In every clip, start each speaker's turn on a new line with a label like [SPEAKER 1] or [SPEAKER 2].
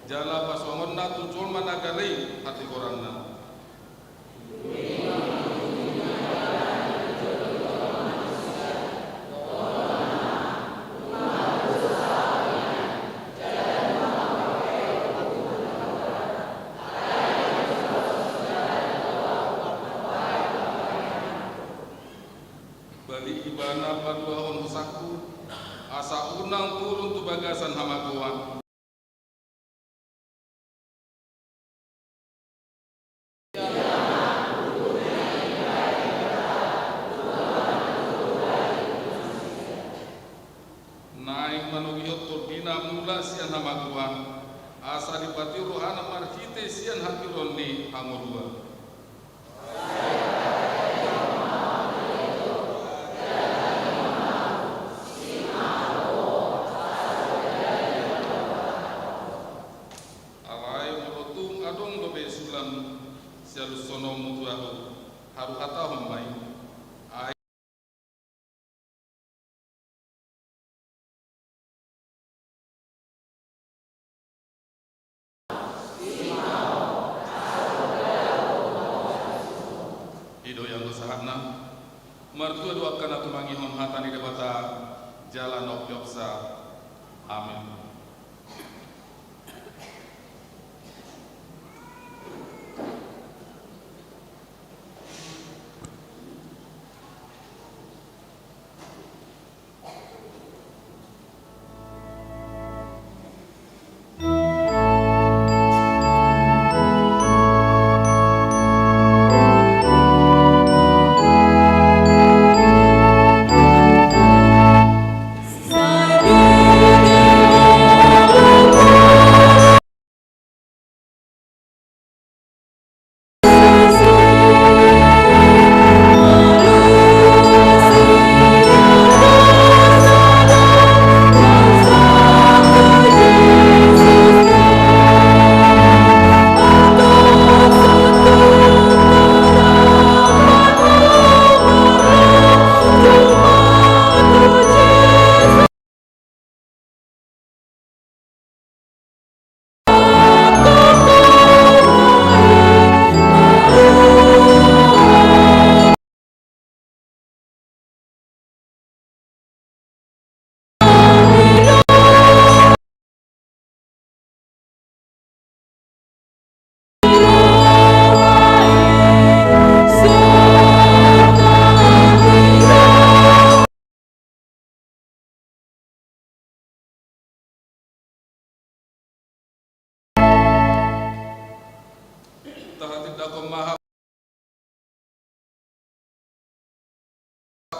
[SPEAKER 1] Jala paswangon na tutul managari hati korangna. bana paduahon husaku asa unang turun tu bagasan hamakuan naik manugihot turbina mula sian hamakuan asa dipati rohana marhite sian hakiron ni hangurua. Sialus sono mutuahu haru hata homai hido yang sahana mertua doakan atau mangihon hatani debata jalan okyopsa amin.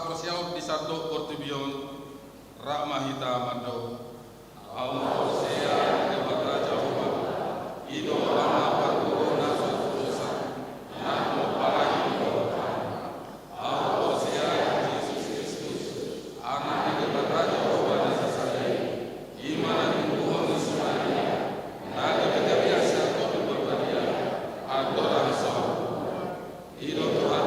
[SPEAKER 1] Persiaw di satu portibion Rahmahita Mando Allah Sea Dewata Jawa Ido Lama Panguruna Sususa Namo Parahido Allah Sea Yesus Kristus Anak di Dewata Jawa dan Sasai Iman Tuhan Ismail Naga Kedabiasa Kodu Berbadia Adoran Soh Ido Tuhan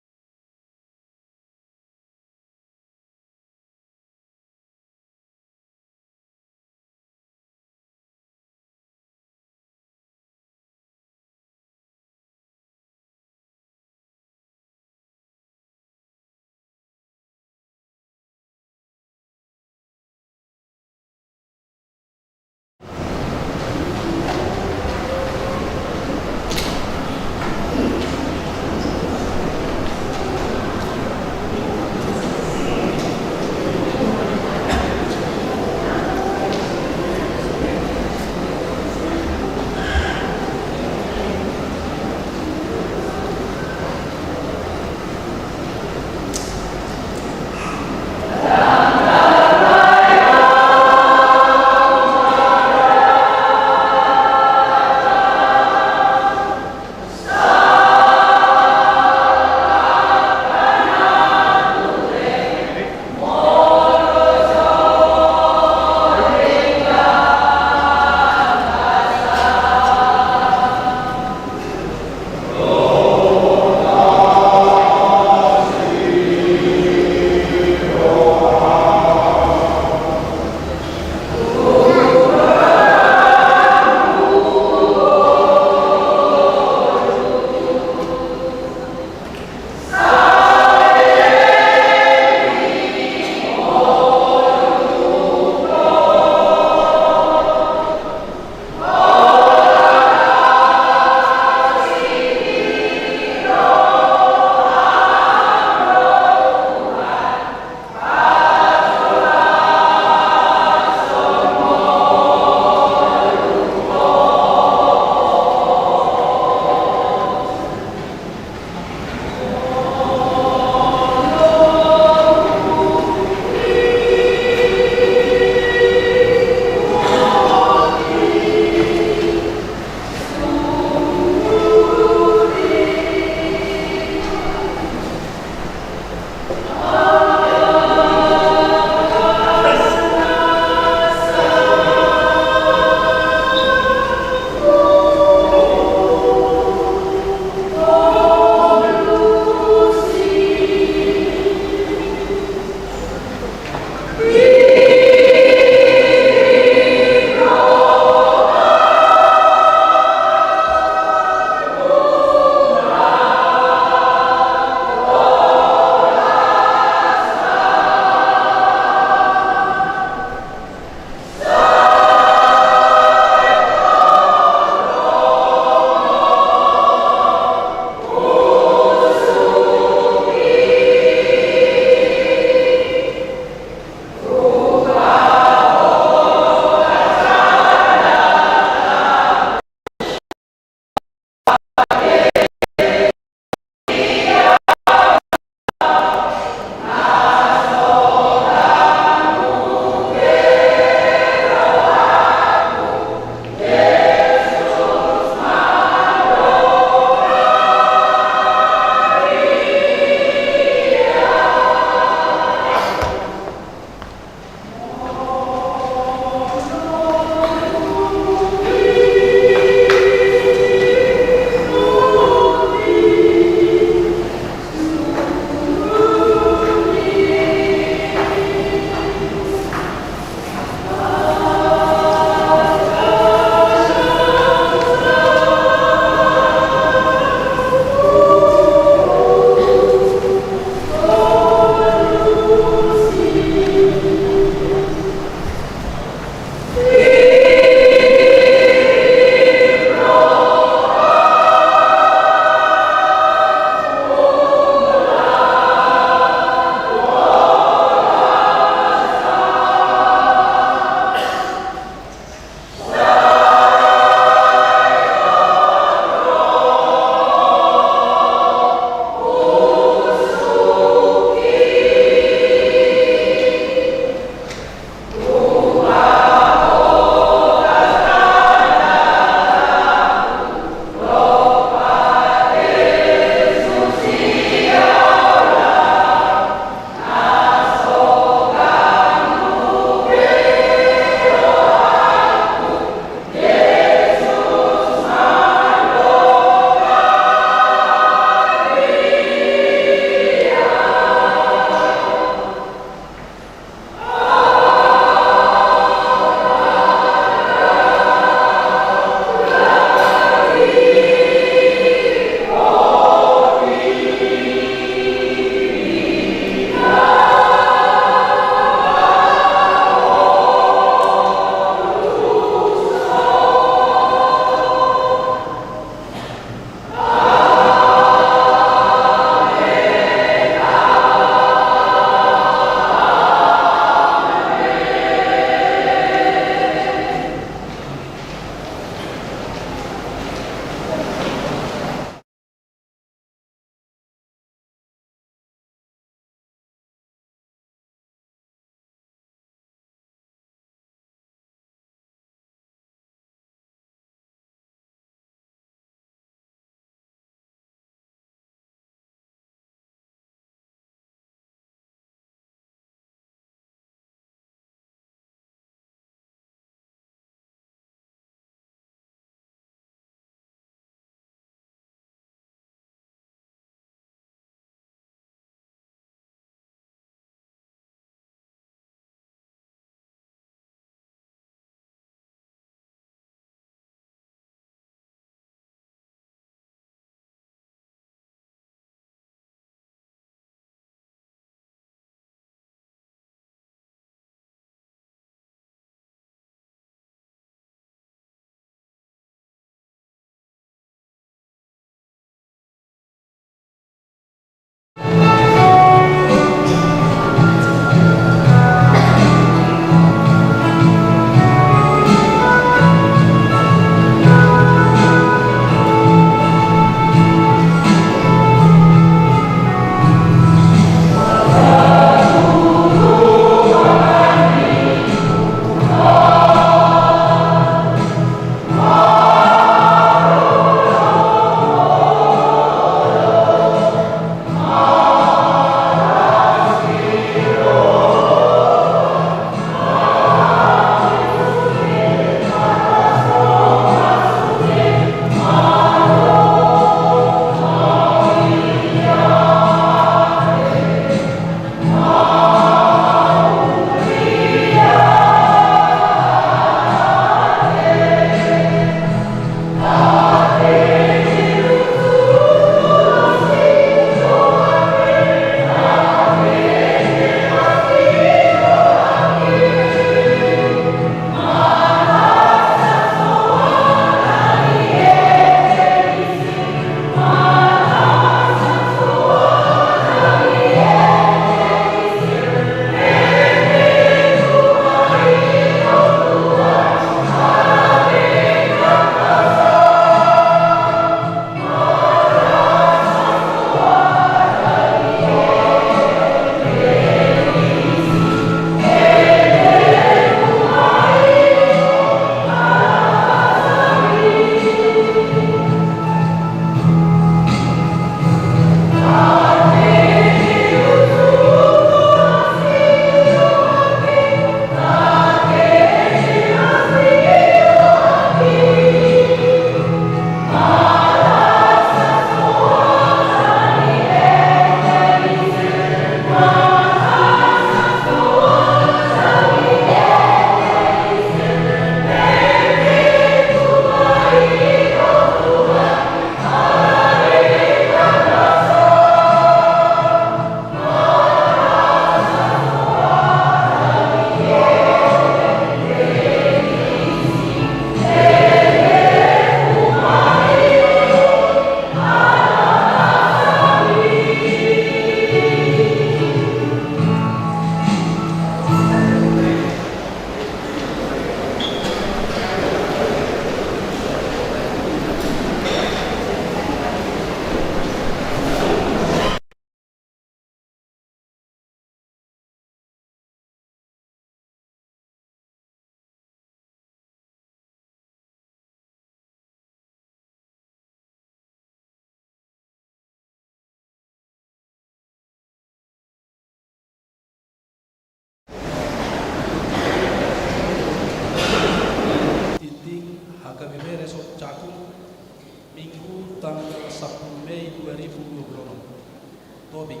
[SPEAKER 2] 2020. Topik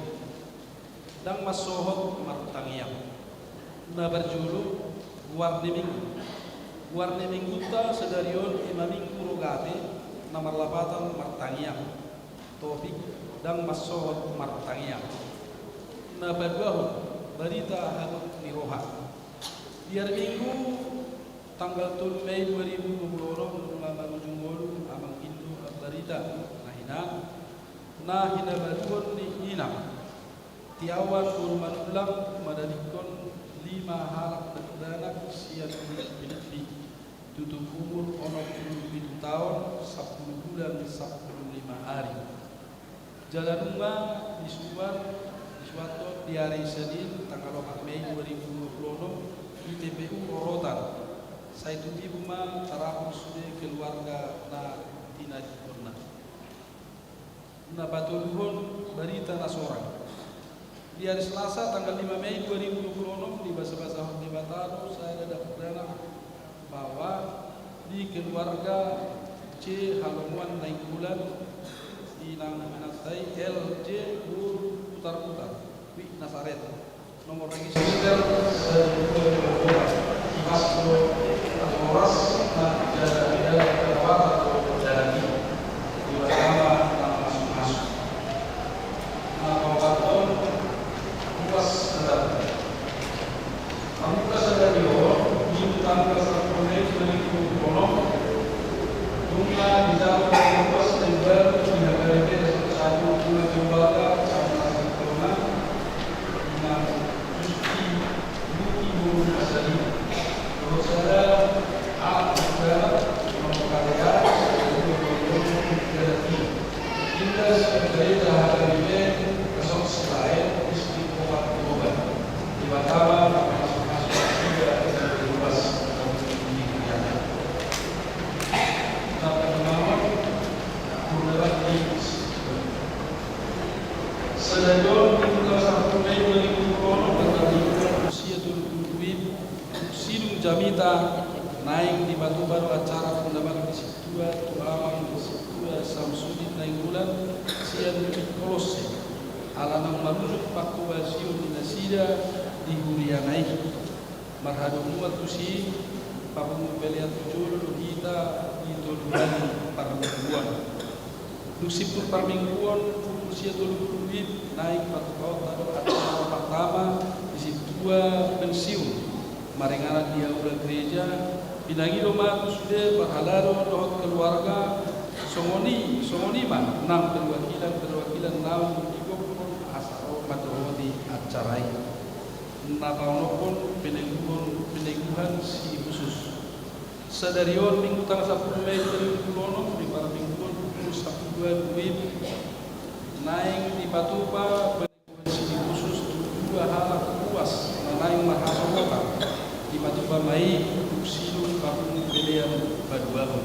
[SPEAKER 2] Dang Masohot Martangiang na berjuluk Warni Minggu ta sedarion imaming kurugate nomor 8 Martangiang. Topik Dang Masohot Martangiang na berbuah berita hanut niroha. Biar Minggu tanggal 7 Mei 2020 Manujungol amang Hindu berita nah hina baruon ni ina tiawan urman ulang madalikon 5 halak danak sian piniti tutup umur 67 tahun 10 bulan 15 hari. Jalan rumah di suatu di hari Senin tanggal 4 Mei 2020 di TPU Orotan. Saya tuju rumah tarahun sudah keluarga na tina dikorna. Na batulhun berita nasorang. Di hari Selasa tanggal 5 Mei 2020 di bahasa-bahasa di Bataro saya ada perdana bahwa di keluarga C Halamuan naik bulan di Nanganatai LJ putar-putar di Nasaret nomor register Horas dan perawat atau dari di bersama masuk-masuk. Kabupaten luas sedang. Kamu sedang di tanggal 1 Mei 2020 jumlah di dalam kampus tembel di HKBP 1 bulan Jumbaga Campuran Corona dengan Justi Yuki Buru Asali. Terus ada alat negara memperkaya hingga sebagai HKBP besok selain istri obat di Batara masuk-masuk juga dan bebas di Guyana. Sampai kemarin beneran di sedangkan di tanggal 1 Mei 2020 terjadi usia 20 Sidung Jamita naik di Batu Baru acara pendapat di situ Tuamang di situ Samsudin naik bulan sian kolose alanang marujuk paktu basio di Nasida di Huria naik marhadu muat tusi papung pelian tujul kita di tuluhan parmingguan lusipur parmingguan usia 20 naik Batu Baru acara pertama di situ pensiun maringaran dia ulah gereja pinagi rumah sudah berhalaro dohot keluarga somoni mah 6 perwakilan naum dikopun asaro madohoti acarai napaunopun peneguhan si khusus sedarion minggu tanggal 10 Mei 2020 di para mingguan pukul 1 WIB naik di Patupa peneguhan si khusus 2 halak luas naik mahasiswa di Patupa Mai Silung Papung Pilihan Baduahu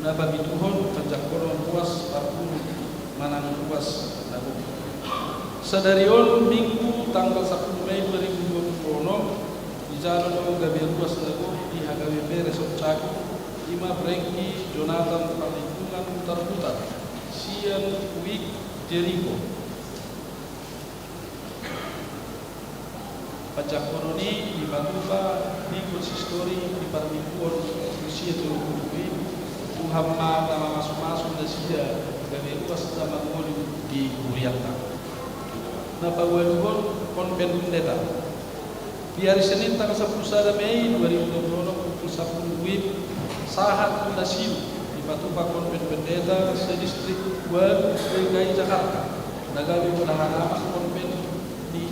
[SPEAKER 2] Naba Bituhon Panjakoron Puas Papung Manang Puas Nabu Sadarion Minggu tanggal 10 Mei 2020 di Jalan Gabian Puas Nabu di HKBP Resort Caku 5 Brengki Jonathan Perlindungan Putar-Putar Sian Wik Jericho Pajak koroni di Batuba di konsistori di Parmingguan usia 20 Muhammad nama masuk-masuk dan sida gawe luas sama ngoli di Huriata. Napa waluhon konven pendeta. Di hari Senin tanggal 10 Mei 2020 pukul 10 WIB sahat Nasiu di Batuba konven pendeta sedistrik Wal DKI Jakarta. Nagawi mudahan konven di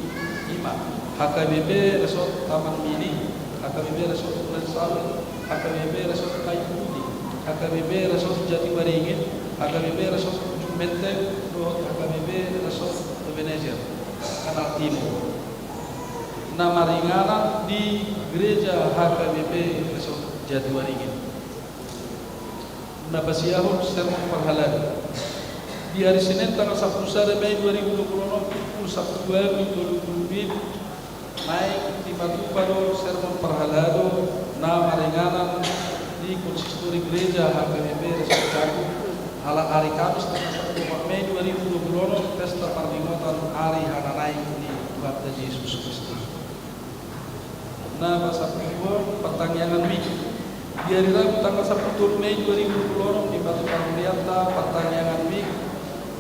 [SPEAKER 2] Ima. HKBP Resort Taman Mini, HKBP Resort Bulan Sawit, HKBP Resort Kayu Putih, HKBP Resort Jatiwaringin, HKBP Resort Ujung Menteng, HKBP Resort Ebenezer, Kanal Timur. Nama ringanan di Gereja HKBP Resort Jatiwaringin. Nabasiahun sermon perhalan. Di hari Senin tanggal 10 Mei 2020 pukul 1 naik di Patupa sermon perhalado nama ringanan di konsistori gereja HKBP Resort Caku ala hari Kamis tanggal 1 Mei 2020 pesta peringatan Hari Hananai di Tuhan Yesus Kristus. Nah, pasal kedua pertanyaan minggu di hari Rabu tanggal 10 Mei 2020 di Batu Parliata pertanyaan minggu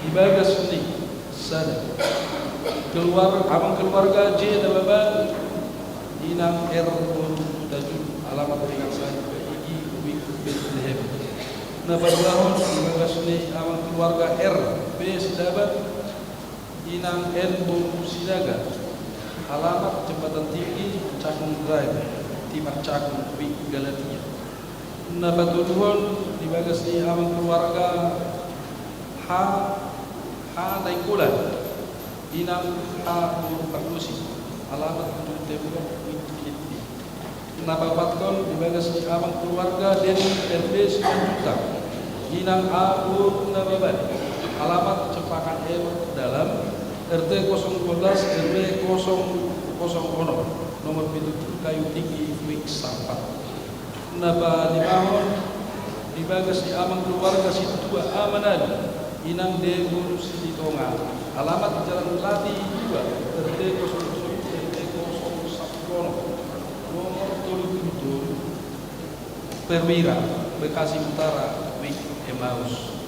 [SPEAKER 2] di Bagas Suni sana abang keluarga J dan Baban Inang R Daju alamat ringan saya Igi Wik Bethlehem. Nah, berlahun di Bagas Suni abang keluarga R B Sidabat Inang N Bom Sidaga alamat Jembatan Tinggi Cakung Drive Timur Cakung Wik Galatia. Nah, Batuduhon di Bagas Suni abang keluarga H Naingkulan Inang H Perkusi alamat Gunung Tembok Wikiti. Nabapatkon di Bagas di abang keluarga Deni RB 9 juta Inang A Nababan alamat Cepakan M dalam RT 012 RW 000 nomor 7 Kayu Tinggi Wik Sampat. Naba di Mahon di Bagas di abang keluarga Situa Amanan Inang D Siditonga alamat Jalan Melati 2 RT 07 RT 010 nomor 77 Perwira Bekasi Utara Wik Emmaus.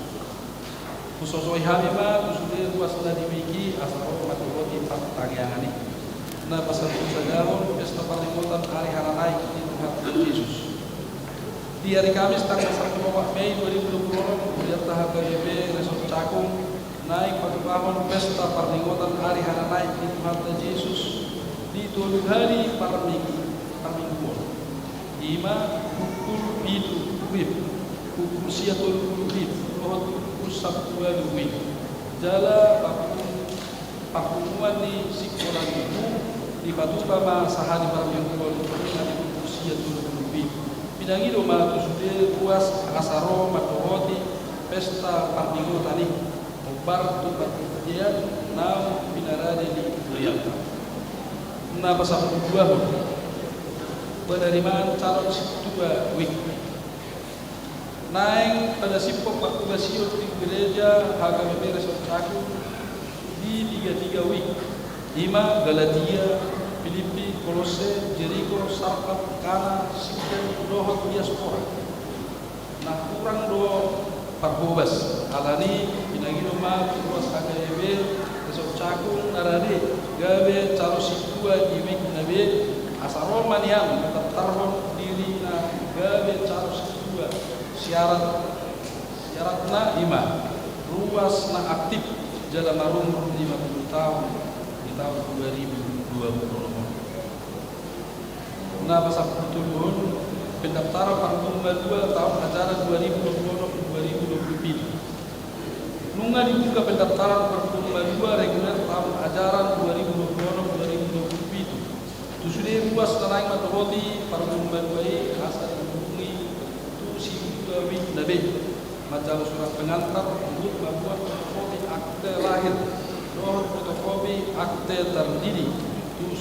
[SPEAKER 2] Kusosoi hamima kusudir wasna dimiki asal maturoti pertanyaan ini. Nah, pasal sadahon pesta peringatan Hari Hananai di Tuhan Yesus. Di hari Kamis tanggal 1 Mei 2020 di HKBP Resort Cakung naik pagbangun pesta peringatan Hari Hananai di Tuhan Yesus di 7 hari Parmingguan. Ima pukul itu wib, pukul siatul wib, pukul Sabtu wib. Jala pakumuan di sekolah itu di Patupama sahari Parmingguan di pukul siatul wib. Pinangi doma tusude puas asaro matoroti pesta Parmingguan tadi. Bar tu dia nam binarade di Luyata. Nah, pasal kedua penerimaan calon situa wik naik pada sipok pakubasio di gereja HKBP Resort Cakung di 33 wik 5 Galatia Filipi Kolose Jericho Sarkat Kana Siken Dohot Diaspora. Nah, kurang do Parkobas alani pinagi rumah luas HKBP Resort Cakung narade gawe calo situa di wik nabe asarol maniam tetap tarhon diri na gawe calo situa syaratna 5 ruas na aktif jala marum 50 tahun di tahun 2020. Nah, pasal pertulun pendaftaran Partumba 2 tahun ajaran 2020-2021. Nunga dibuka pendaftaran Partumba 2 reguler tahun ajaran 2020-2021. Tusude ruas tanai matoroti Partumba 2 asal dihubungi tu si wik nabe majalah surat pengantar untuk membuat fotokopi akte lahir dohor fotokopi akte terdiri tu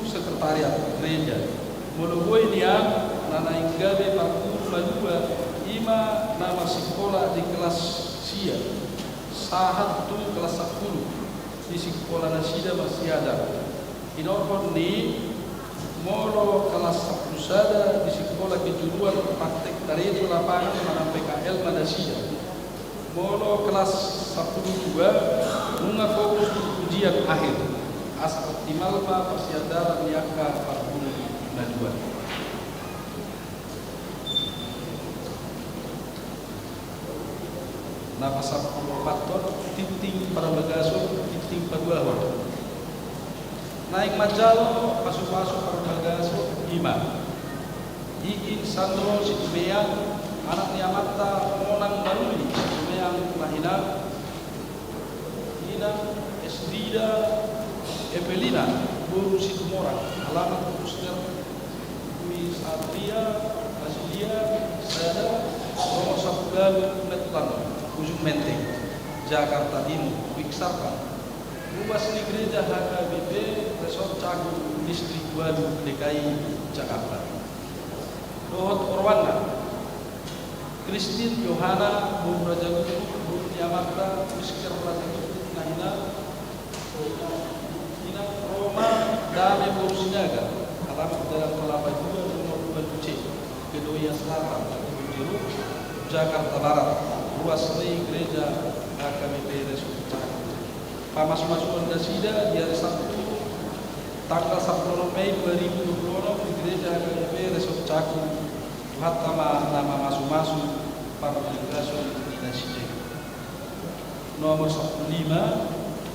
[SPEAKER 2] sekretariat gereja Mologoi dia nana inggabe Partumba 2 ima nama sekolah di kelas sia sahat tu kelas 10 di sekolah nasida masih ada inorkon ni molo kelas 10 sada di sekolah kejuruan praktek dari itu lapangan mana PKL Madasida molo kelas 10 2 bunga fokus ujian akhir asal optimal ma persiadaran niaka Partumba 2. Nah, pasal 4 ton titing para bagaso titing paduahon naik majalo pasuk-pasuk para bagaso 5 ikin sandro situbeyang anak niamata monang baruli situbeyang mahina Inang Esdida Evelina Buru Situmora alamat Puster Wisatria Basilia Sada Romo Sabgal Netlan Ujung Menteng, Jakarta Timur, Wiksarta, Ruas di Gereja HKBP Resort Cakung, Distrik Waduh, DKI Jakarta. Dohot Orwana, Kristin Yohana Bung Raja Guru Bung Yamata Misker Pratik Nahina Roma Dame Bung Sinaga alamat dalam Kelapa juga nomor 27 Kedoya Selatan Biru Jakarta Barat ruas Rei Gereja AKBP Resort Cakung. Pamas-masukan dasida di hari Sabtu tanggal 10 Mei 2020 di Gereja AKBP Resort Cakung. Hatama nama masuk-masuk partisipasi dinasti. Nomor 15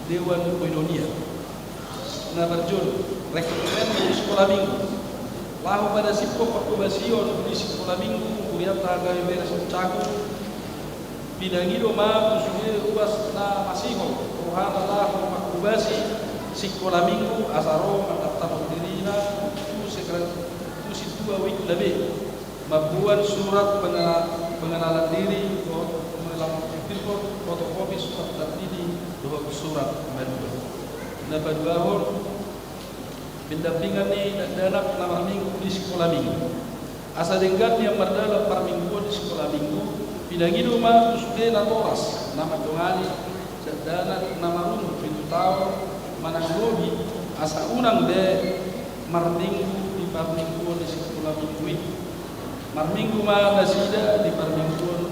[SPEAKER 2] Dewan Koinonia. Nomor Jun rekrutmen di sekolah minggu. Lahu pada sipko perkubasion di sekolah minggu kuriat taga beres Cakung. Bidangido ma kusuge ubas na masiho. Tuhan Allah perkubasi sekolah minggu asaro mendaftar dirina tu sekret tu situ awik lebih. Membuat surat pengenalan diri, melakukan fotokopi surat tertidi, dua surat kedua. Dapat dua tahun pendampingan ni dalam nama minggu di sekolah minggu. Asa dengan yang berdalam per minggu di sekolah minggu, pinangi rumah sudah natoras nama dongani dana nama rumah pintu tahu mana logi asa unang de marminggu di per minggu di sekolah minggu ini. Marminggu ma nasida di parmingguan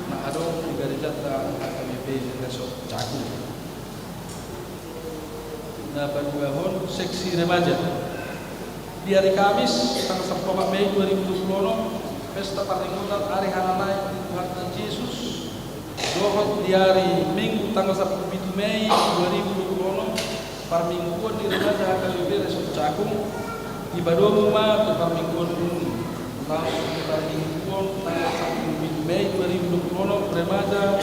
[SPEAKER 2] na adong di garijata AKBP Resort Cakung. Na paduahon seksi remaja. Di hari Kamis tanggal 10 Mei 2020 pesta parmingguan hari Hananai Tuhan Yesus. Dohot di hari Minggu tanggal 17 Mei 2020 parmingguan di remaja AKBP Resort Cakung. Ibadah ma di parmingguan Mingguan tanggal 1 Mei 2020 remaja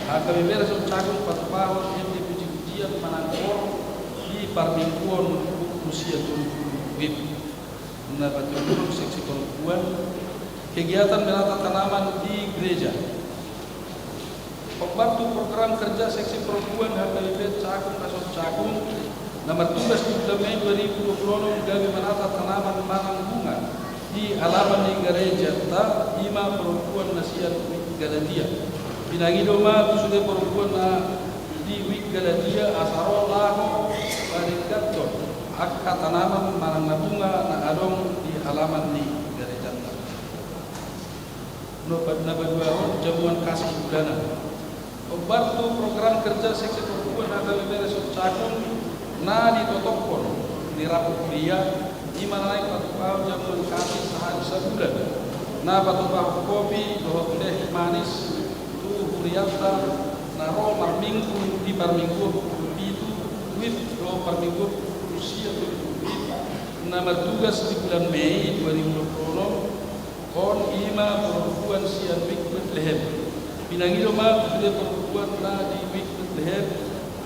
[SPEAKER 2] AKBP Resort Cakung Patupahon yang dipuji-pujian Manangkor di Parmingguan usia 70 WIB. Mendapat turun seksi perempuan kegiatan menata tanaman di gereja. Pembantu program kerja seksi perempuan AKBP Cakung Resort Cakung nomor tugas 3 Mei 2020 gawe menata tanaman manang bunga di halaman di gereja ta ima perempuan nasihat Wik Galatia. Binangi doma sudah perempuan di Wik Galatia asaro laho barikaton akka tanaman marang bunga na adong di halaman di gereja ta. Nopat na baduahon jamuan kasih bulanan. Pembantu program kerja seksi perempuan AKBP Resort Cakung na ditotokon di Rabu Kuliah di mana naik patupau jamuan kasih sehari sebulan. Na patupau kopi, dohot teh manis, tu huriata, naro marminggu di parminggu itu, wif do parminggu usia 7. Nama tugas di bulan Mei 2020 kon ima perempuan sian Wik Bethlehem. Pinangi rumah sudah perempuan na di Wik Bethlehem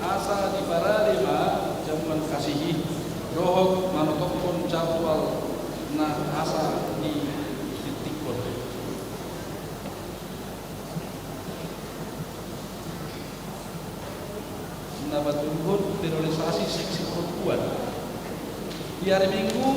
[SPEAKER 2] asa di Paradema jamuan kasihi. Dohok manotokon jadwal na asa di titikon. Nabatulhun terrealisasi seksi perempuan. Di hari Minggu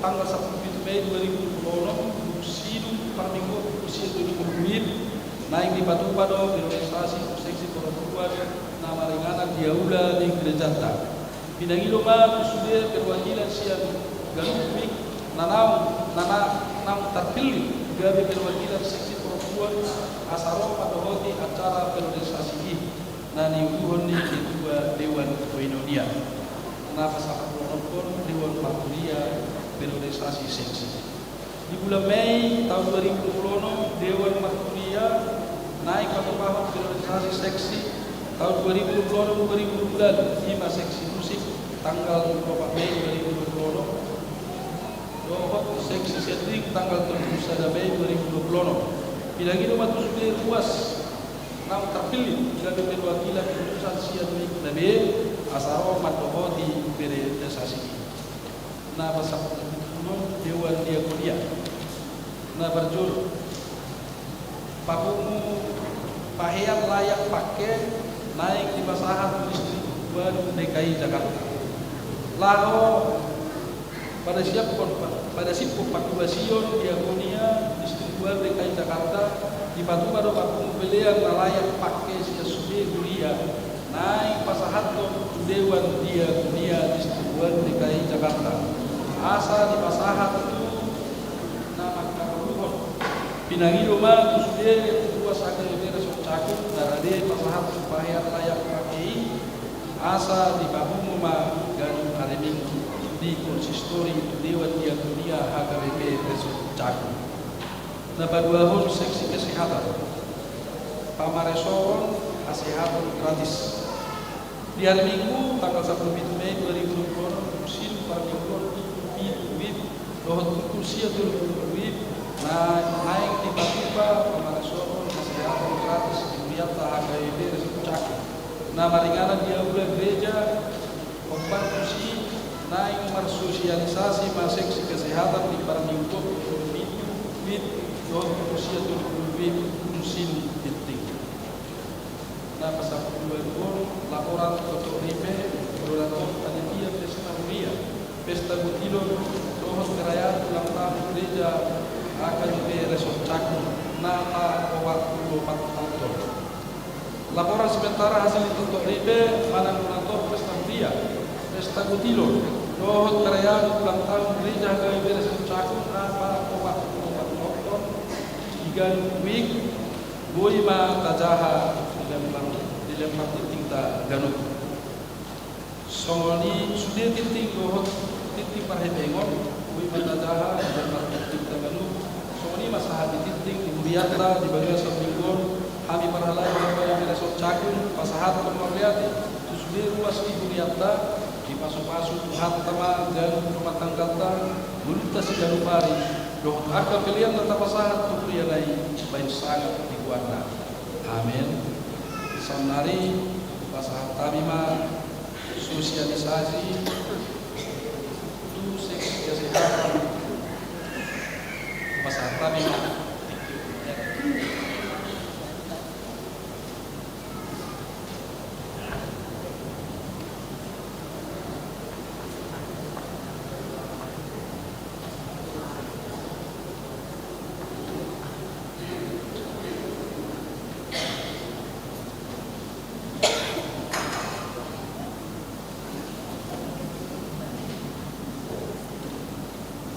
[SPEAKER 2] tanggal 1 Mei 2020 sidung parminggu usia 70 naik di Patupado terrealisasi seksi perempuan nama ringanan diaula di gereja ta. Pinangi loma sudah perwakilan siang galupik nanam terpilih gawe perwakilan seksi perempuan asaro pada hoti acara periodisasi ini nani uhon ni kedua Dewan Koinonia na pasakat perempuan Dewan Parkulia periodisasi seksi di bulan Mei tahun 2020 Dewan Parkulia naik pada tahun periodisasi seksi tahun 2020 bulan 5 seksi musik tanggal 4 Mei 2020 dohot seksi setting tanggal 31 Mei 2020 pilagi rumah tu sudah luas nam terpilih dari perwakilan urusan sian Wik Nabi asaro madoho di periodisasi na pasak Dewan Diakonia na berjul pakumu pahean layak pakai naik di masalah distrik 2 DKI Jakarta. Lalu pada siap pakubasiun Diakonia distrik Distribuan DKI Jakarta di Batu Baru Bakung Pelean nalayak pakai sia sude kuliah naik pasahat Dewan dia kuliah Distribuan DKI Jakarta asa di pasahat itu nama kaluhon pinangilo mah sude dua sakit beres cakut darade pasahat supaya layak pakai asa di Babung mah dan hari Minggu di konsistori Dewan dia kuliah HKBP Resort Cakut. Nabaduahun seksi kesehatan pamaresoron kesehatan gratis di hari Minggu tanggal 1 Mei 2020 musim parmingguan wib dohot kursia wib naik tiba-tiba pamaresoron kesehatan gratis di Wiata HKBP Resort Cakut. Nama ringanan dia ulah gereja kompan kursi naik nomor sosialisasi seksi kesehatan di parmingguan wib dohot kursia wib musim titik. Nah, pasal 22 laporan Dr. Ribe Dorator Panitia Pesta Mulia Pesta Gutilon Dohot Kerayaan ulang tahun gereja HKBP Resort Cakut Nata waktu 24 tahun. Laporan sementara hasil Dr. Ribe Mananonator Pesta Mulia Pesta Gutilon Dohot Kerayaan ulang tahun gereja HKBP Resort Cakut Nata waktu 24 tahun 3 week Boy ma tajaha dilempar titing ta ganut songoni sudah titing dohot titing parhebengon boy ma tajaha dilempar titing ta ganut songoni masaha titing dibuliatla di bagian sampinggon kami parhalai yang Resort Cakut pasahat pemorliati sudah ruas dibuliatla di pasu-pasu Tuhan tama dan rumah tangga ta multas ganupari dohot akal pilihan tetap pasahat tu pria lain baik sangat diguana. Amin. Samnari pasahat tabima sosialisasi tu seksi kesehatan pasahat tabima.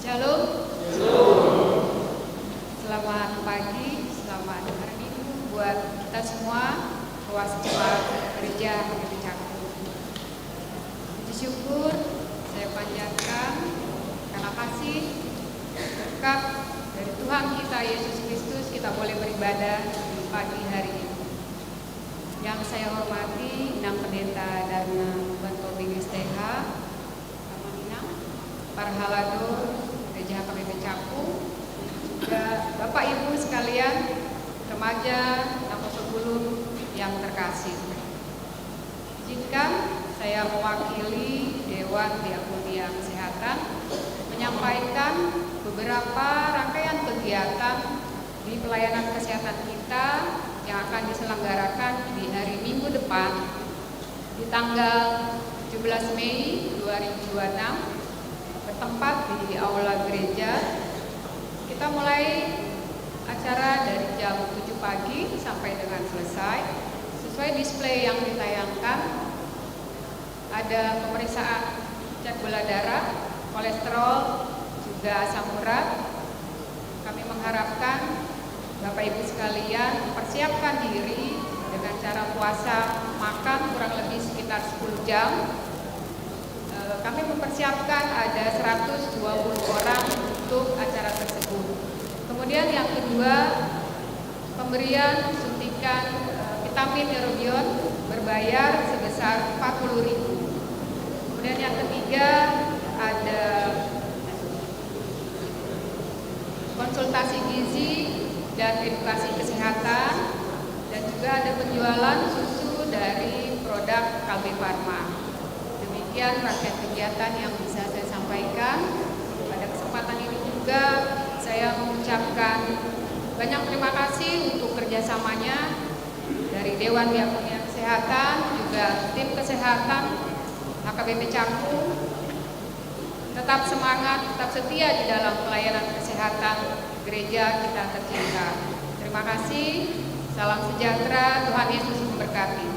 [SPEAKER 3] Shalom. Selamat pagi, selamat hari Minggu buat kita semua, ruas jemaat gereja HKBP Cakut. Puji syukur saya panjatkan karena kasih berkat dari Tuhan kita Yesus Kristus kita boleh beribadah di pagi hari ini. Yang saya hormati Inang Pendeta dan Banto BGSTH, Parhalador Gereja HKBP Cakut, juga Bapak Ibu sekalian, remaja Naposebulun yang terkasih. Izinkan saya mewakili Dewan Diakonia Kesehatan menyampaikan beberapa rangkaian kegiatan di pelayanan kesehatan kita yang akan diselenggarakan di hari Minggu depan di tanggal 17 Mei 2026 bertempat di aula gereja. Kita mulai acara dari jam 7 pagi sampai dengan selesai. Sesuai display yang ditayangkan, ada pemeriksaan cek gula darah, kolesterol, juga asam urat. Kami mengharapkan Bapak Ibu sekalian mempersiapkan diri dengan cara puasa makan kurang lebih sekitar 10 jam. Kami mempersiapkan ada 120 orang untuk acara tersebut. Kemudian yang kedua, pemberian suntikan vitamin neurobion berbayar sebesar 40.000. Kemudian yang ketiga ada konsultasi gizi dan edukasi kesehatan, dan juga ada penjualan susu dari produk Kalbe Farma. Demikian rangkaian kegiatan yang bisa saya sampaikan. Pada kesempatan ini juga saya mengucapkan banyak terima kasih untuk kerjasamanya dari Dewan Diakonia Kesehatan, juga tim kesehatan HKBP Cakut. Tetap semangat, tetap setia di dalam pelayanan kesehatan gereja kita tercinta. Terima kasih. Salam sejahtera. Tuhan Yesus memberkati.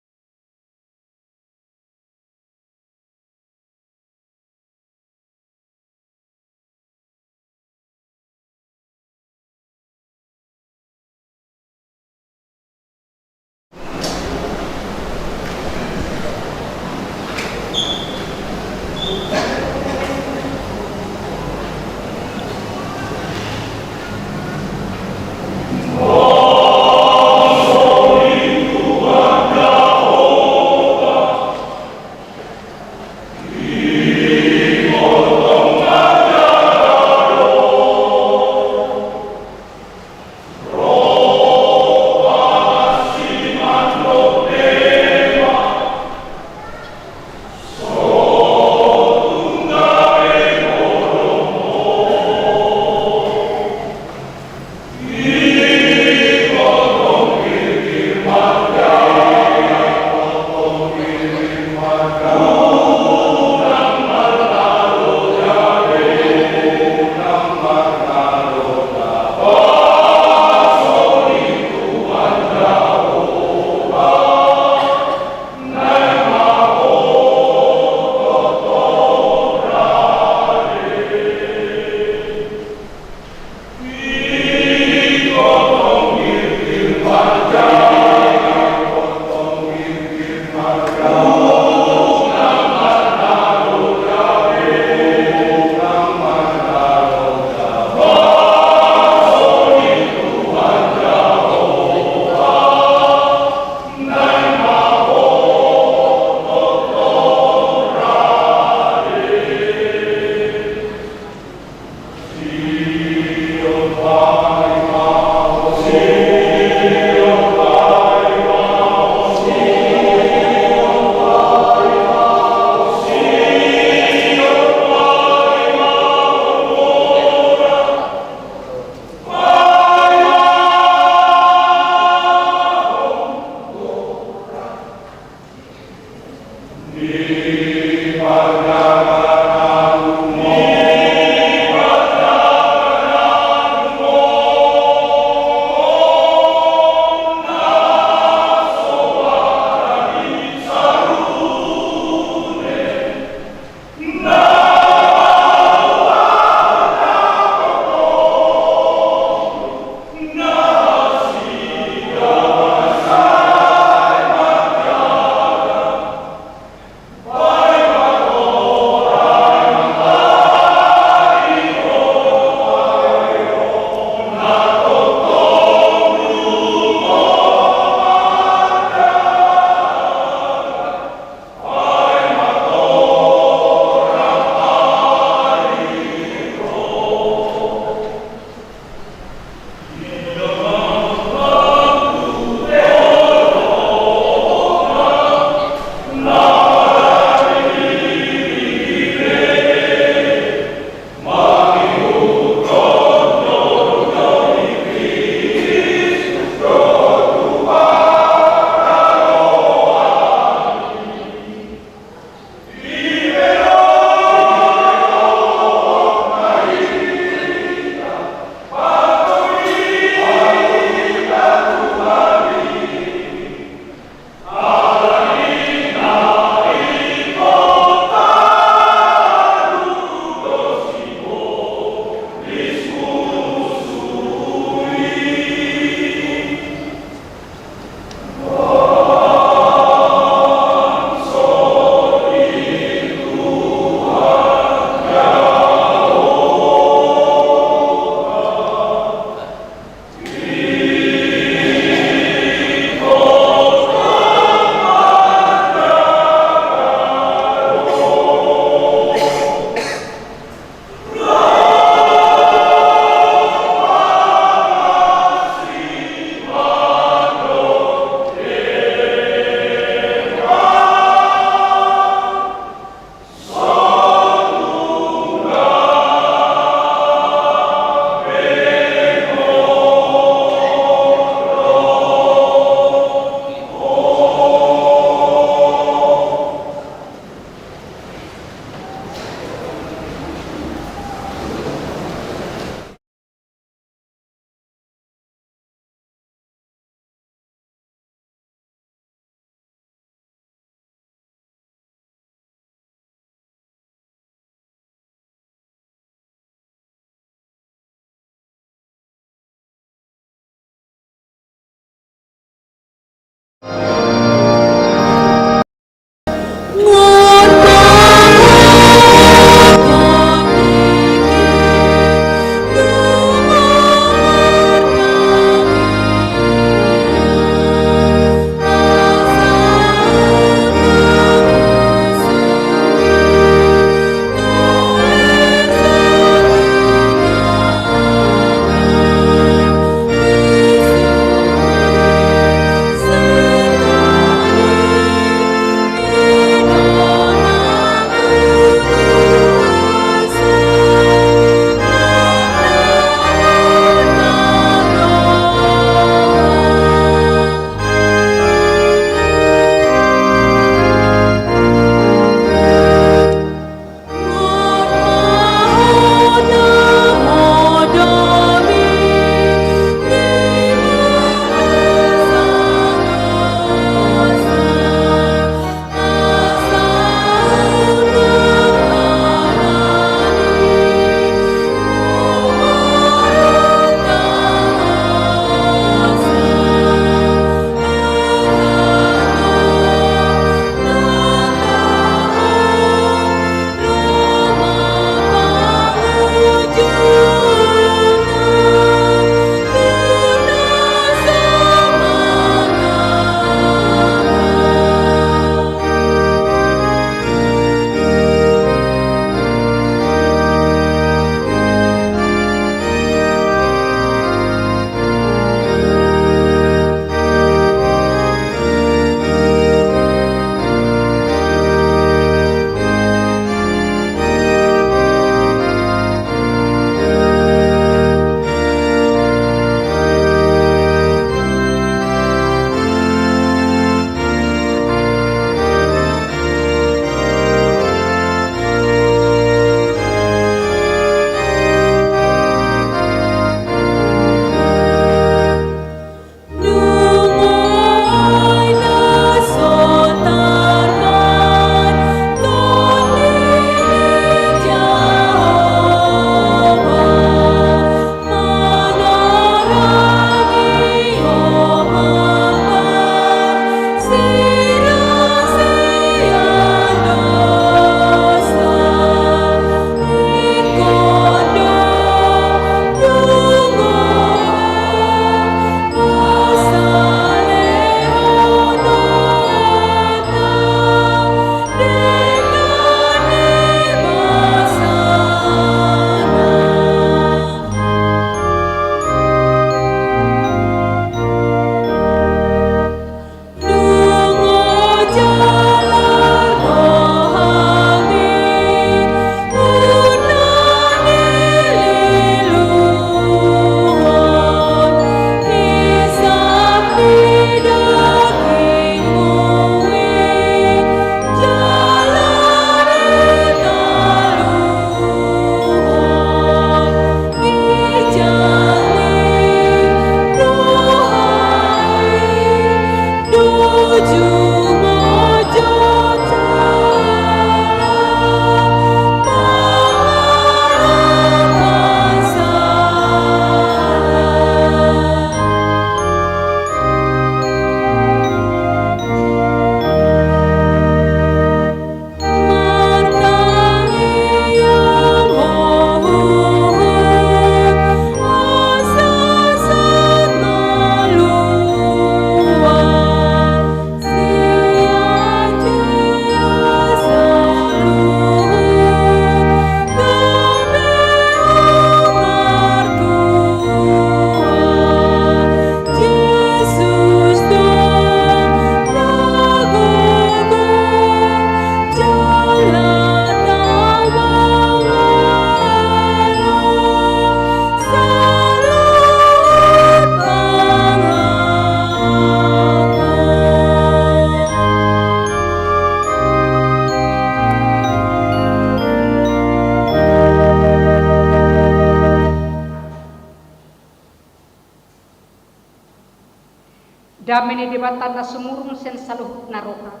[SPEAKER 4] dameni debatan na sumurung sen saluhut naroka.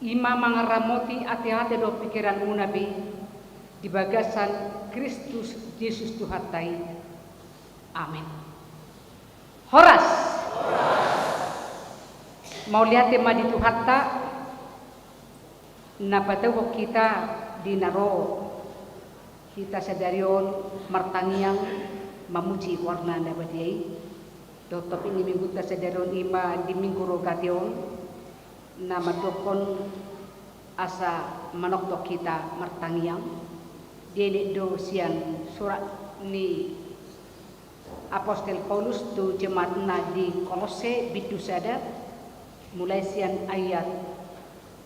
[SPEAKER 4] Ima mangaramoti hati-hati do pikiran munabi di bagasan Kristus Yesus Tuhatai. Amin. Horas. Mau lihat tema di Tuhatta napataw kita di naro kita sadarion martangiang mamuji warna na badiay dotop ini minggu ta sadarion ima di minggu rogation na madokon asa manoktok kita martangiang dede do sian surat ni Apostel Paulus tu jemaat na di Kolose bidu sada mulai sian ayat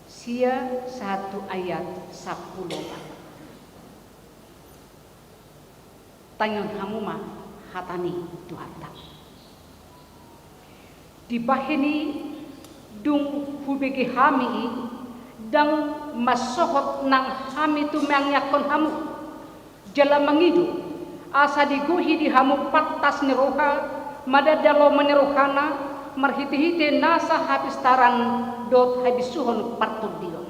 [SPEAKER 4] sia 1 ayat 10. Tanyon hamuma hatani Tuhatta. Dibahini dung hubege hami dang masohot nang hami tu mengyakon hamu jala mangidu asa diguhi di hamu patas niroha madadalo menirohana marhiti-hiti nasa habistaran dot habisuhon partud dion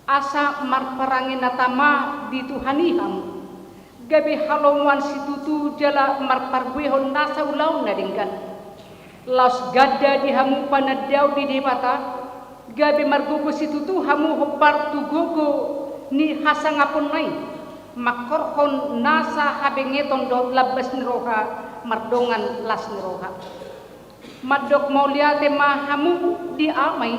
[SPEAKER 4] asa marparangin natama di Tuhani hamu gabi halongan situtu jala marparguehon nasa ulaw na dinggan laos gada di hamu panadaw di debata gabi margugo situtu hamu hopar tugogo ni hasangapon nai makorhon nasa habengeton do labas niroha mardongan las niroha madok mauliate ma hamu di amai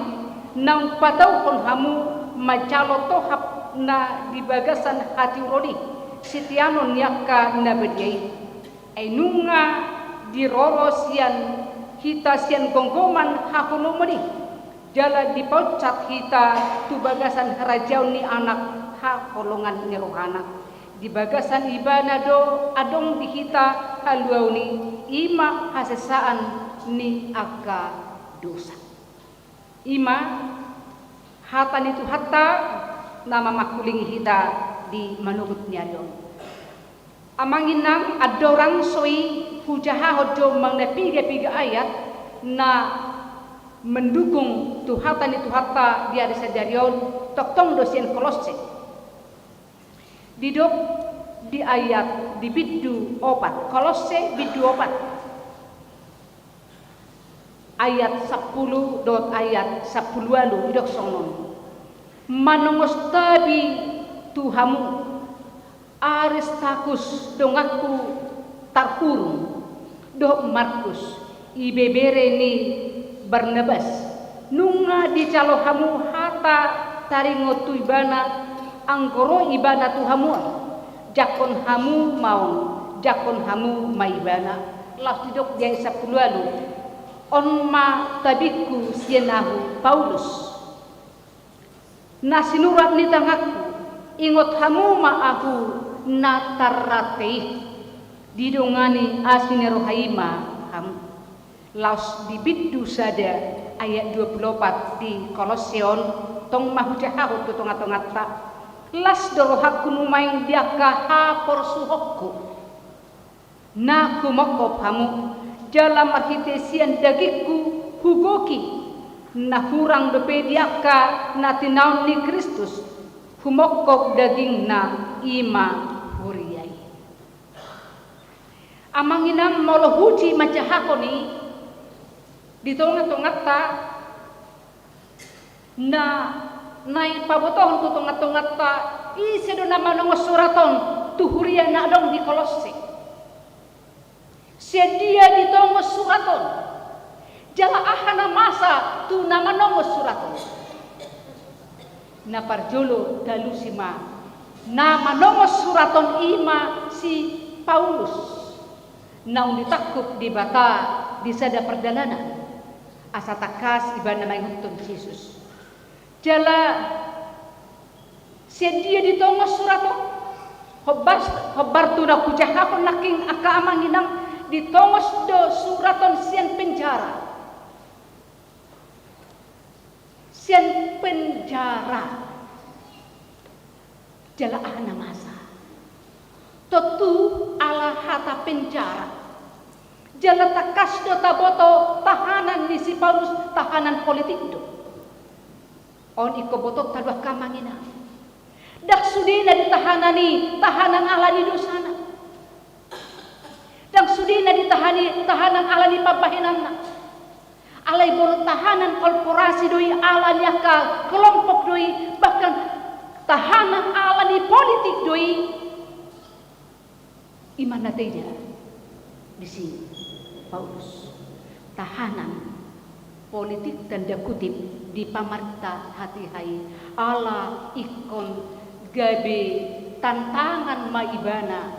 [SPEAKER 4] nang pataw kon hamu macalo tohap na di bagasan hati rodi sitiano nyaka na bediai ay nunga di rorosian kita sian gonggoman hakulumani jala di paucat kita tu bagasan harajau ni anak ha kolongan ni rohana di bagasan ibana do adong di kita haluau ni ima hasesaan ni aga dosa ima hatan itu hatta nama makuling kita di manurut niadon amanginang adorang soi hujaha hojo mangnapiga-piga ayat na mendukung Tuhatan itu hatta di ada sadarion toktong dosien Kolose didok di ayat di bidu 4 Kolose bidu 4 ayat 10 dot ayat 10 lalu didok sonon manongos tabi Tuhamu Aristarkus dongaku tarkurung do Markus ibebere ni Barnabas nunga di calo hamu hata taringo tu ibana anggoro ibana tu hamu jakon hamu mau jakon hamu maibana las didok yang 10 lalu on ma tabiku sienahu Paulus nasinurat ni tangaku ingot hamu maahu natarate didongani asini rohaima hamu laos di bidu sada ayat 24 di Koloseon tong mahujahahu tutong-atong-atta las dorohaku numaing diaka ha porsuhokku na kumokop hamu jalam arhitesian dagiku hugoki na hurang dope diaka na tinaon ni Kristus humokop daging na ima huriyai amanginang molohuji macahakoni di tongat-tongatta na nai pabotohon tu tongat-tongatta isedo na manong suraton tuhuria na dong di Kolose sedia di tongos suraton jala ahana masa tu na manong suraton na parjolo dalusima na manong suraton ima si Paulus na unditakkup di bata di sada perjalanan asa takas ibana maingutun Yesus jala sedia ditongos surato hobar tu na kujahapon naking aka amanginang ditongos do suraton sian penjara jala ahna masa totu ala hata penjara Jala takas do taboto tahanan ni si Paulus, tahanan politik do. On iko boto tadwa kamangina. Dak sudina ditahanani tahanan alani dosana. Dak sudina ditahani tahanan alani pabahinanna. Alai bolo tahanan korporasi doi alani akal kelompok doi, bahkan tahanan alani politik doi. Imana tidak di sini Paulus tahanan politik tanda kutip di pamarta hati hai ala ikon gabe tantangan maibana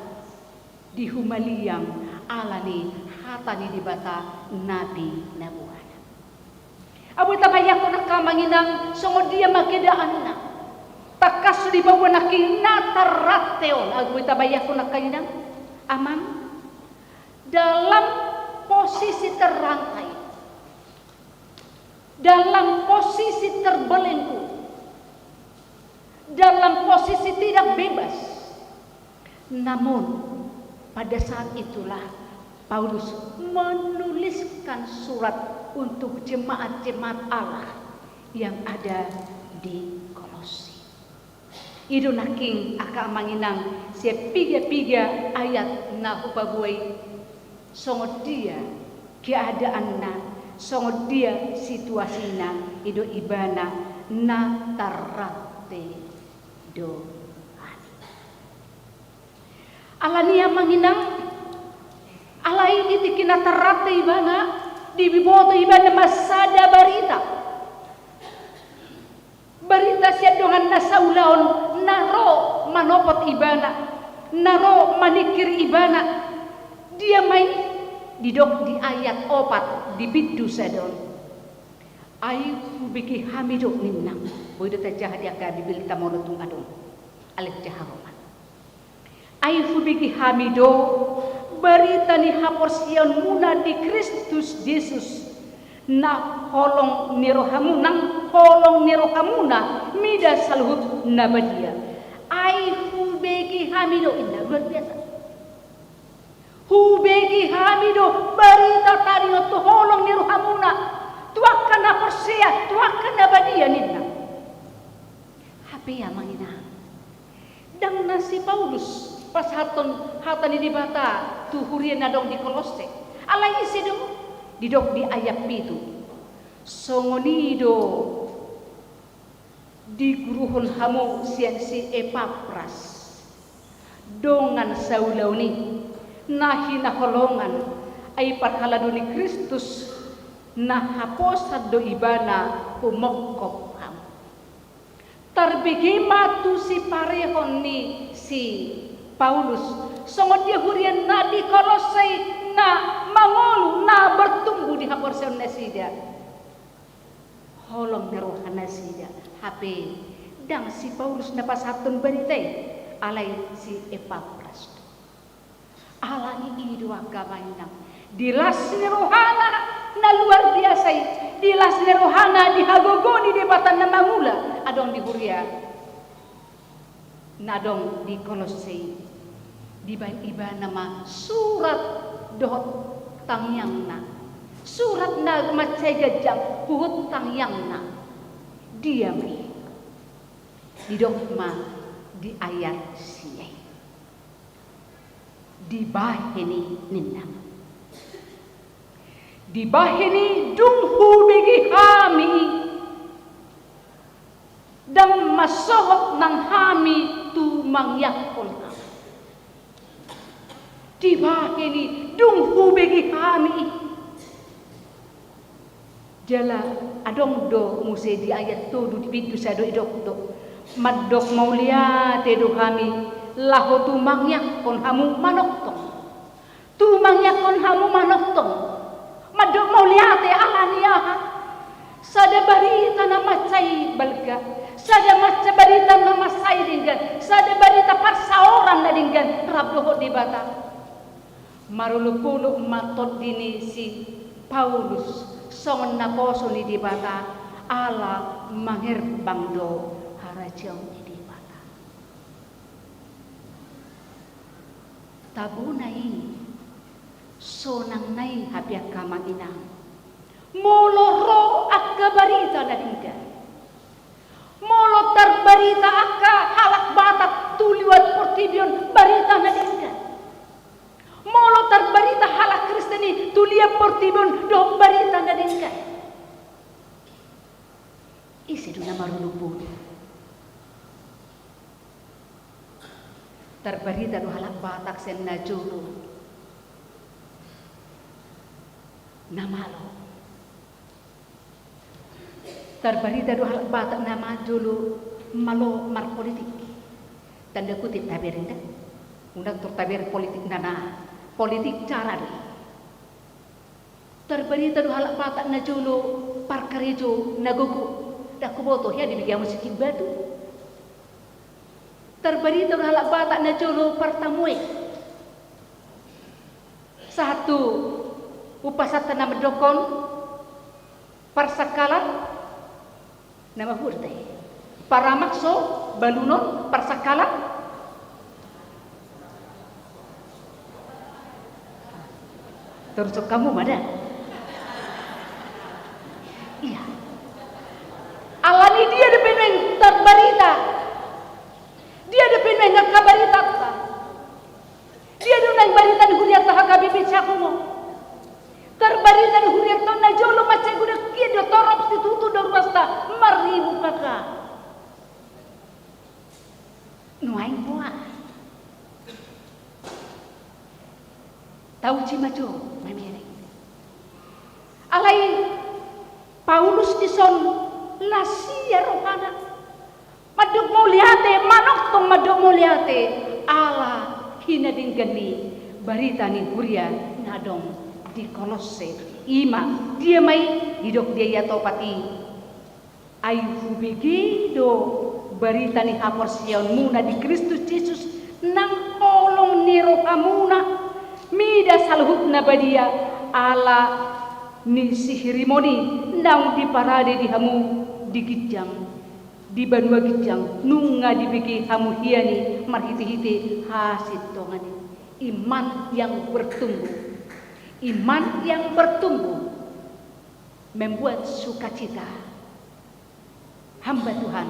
[SPEAKER 4] di humaliang alani hatani di bata nabi nabuana. Abu tabayak ko nakamanginang sungod dia makidaanna takas di bawah naking natarateon. Abu tabayak ko nakainang aman dalam posisi terrantai, dalam posisi terbelenggu, dalam posisi tidak bebas. Namun pada saat itulah Paulus menuliskan surat untuk jemaat-jemaat Allah yang ada di Kolose. Ido naking aka manginang sepiga-piga ayat na hupabuai songod dia keadaanna, songod dia situasina ido ibana na tarate do ani. Alania manginang alai iti kinatarate ibana di biboto ibana masada barita siya dengan nasaulaon naro manopot ibana, naro manikir ibana. Dia main didok di ayat 4 di bidu sadon. Ai biki hamido ninnang. Bodo ta jahat ya ka bibil tamonotung adon. Alif jaharoman. Ai biki hamido berita ni haporsian muna di Kristus Yesus. Na holong nirohamu nang holong nirohamuna mida saluhut nabadia. Ai hubegi hamido indah luar biasa. Hubegi hamido berita tadi to holong nirohamuna tuakan aporsia tuakan nabadia ninna. Hape ya mangina. Dang nasi Paulus pas hatan di bata tuhurian nadong di Kolose. Alai isi dong didok di ayat itu songonido di guruhon hamu siansi Epapras dongan saulauni nahi naholongan ay parhaladoni Kristus na haposad do ibana humokop ham tarbigi matu si parehon ni si Paulus songod dia hurian na di Kolose na mangolu na bertumbuh di haporsion nasida holong nerohan nasida hape dang si Paulus na pasatun beritai alai si Epapras alani idua kabainang dilas nerohana na luar biasa dilas nerohana dihagogoni di batan na mangula adong di huria nadong di Kolose di bain iba nama surat dohot tangyang na surat na macay gajang huhut tangyang na dia may di dogma di ayat siya di bahini ninang di bahini dunghu bigi hami dang masohot ng hami tu mangyakol na di bahini dunghu begi kami jala adong do muse di ayat tu di pintu sado idok do madok maulia te do kami laho tu mangyak kon hamu manoktong tu mangyak kon hamu manoktong madok maulia te alania sada barita na macai balga sada maca barita na masai dinggan sada barita parsaoran na dinggan rabdo di bata marulupulo matot dini si Paulus songon na poso ni di bata ala mangerbang do harajaw ni di bata tabunay sonang nai habiak kama inang. Molo ro akka barita na diga. Molo terbarita akka halak batak tuliwat portibion barita na diga. Molo terbarita halak Kristeni tulia portibion do barita na diga. Isi duna marulupu. Terbarita do halak batak sen na juru. Namalo. Terbarita do halak batak nama julu malo mar politik. Tanda kutip taberinda. Undang taber politik nana. Politik cara deh. Terbarita do halak batak na julu parkarejo nagogo. Dak boto ya dibigyan mo sikit batu. Terbarita do halak batak na julu pertamui. Satu upasatan nama dokon persakalan nama hurte para makso balunon persakalan terus kamu mana? Iya alani dia depeneng terbarita dia depeneng ngakabarita dia dunang barita di huriat hakabi bicakumo terbarita di huriat na jolo macam guna kido torop situtu do basta maribu kaka nuai buah tahu cimajo memere alai Paulus dison lasia rokana maduk muliate manok tong maduk muliate ala hina dinggani barita ni huria nadong di Kolose ima dia mai hidup dia ya topati ayu bigi do barita ni haporsion muna di Kristus Yesus nang olong niro kamuna mida salhubna badia ala ni sihirimoni nang di parade di hamu di gijang di banua gijang nunga di bigi hamu hiani marhiti-hiti hasit tongani iman yang bertumbuh. Iman yang bertumbuh membuat sukacita hamba Tuhan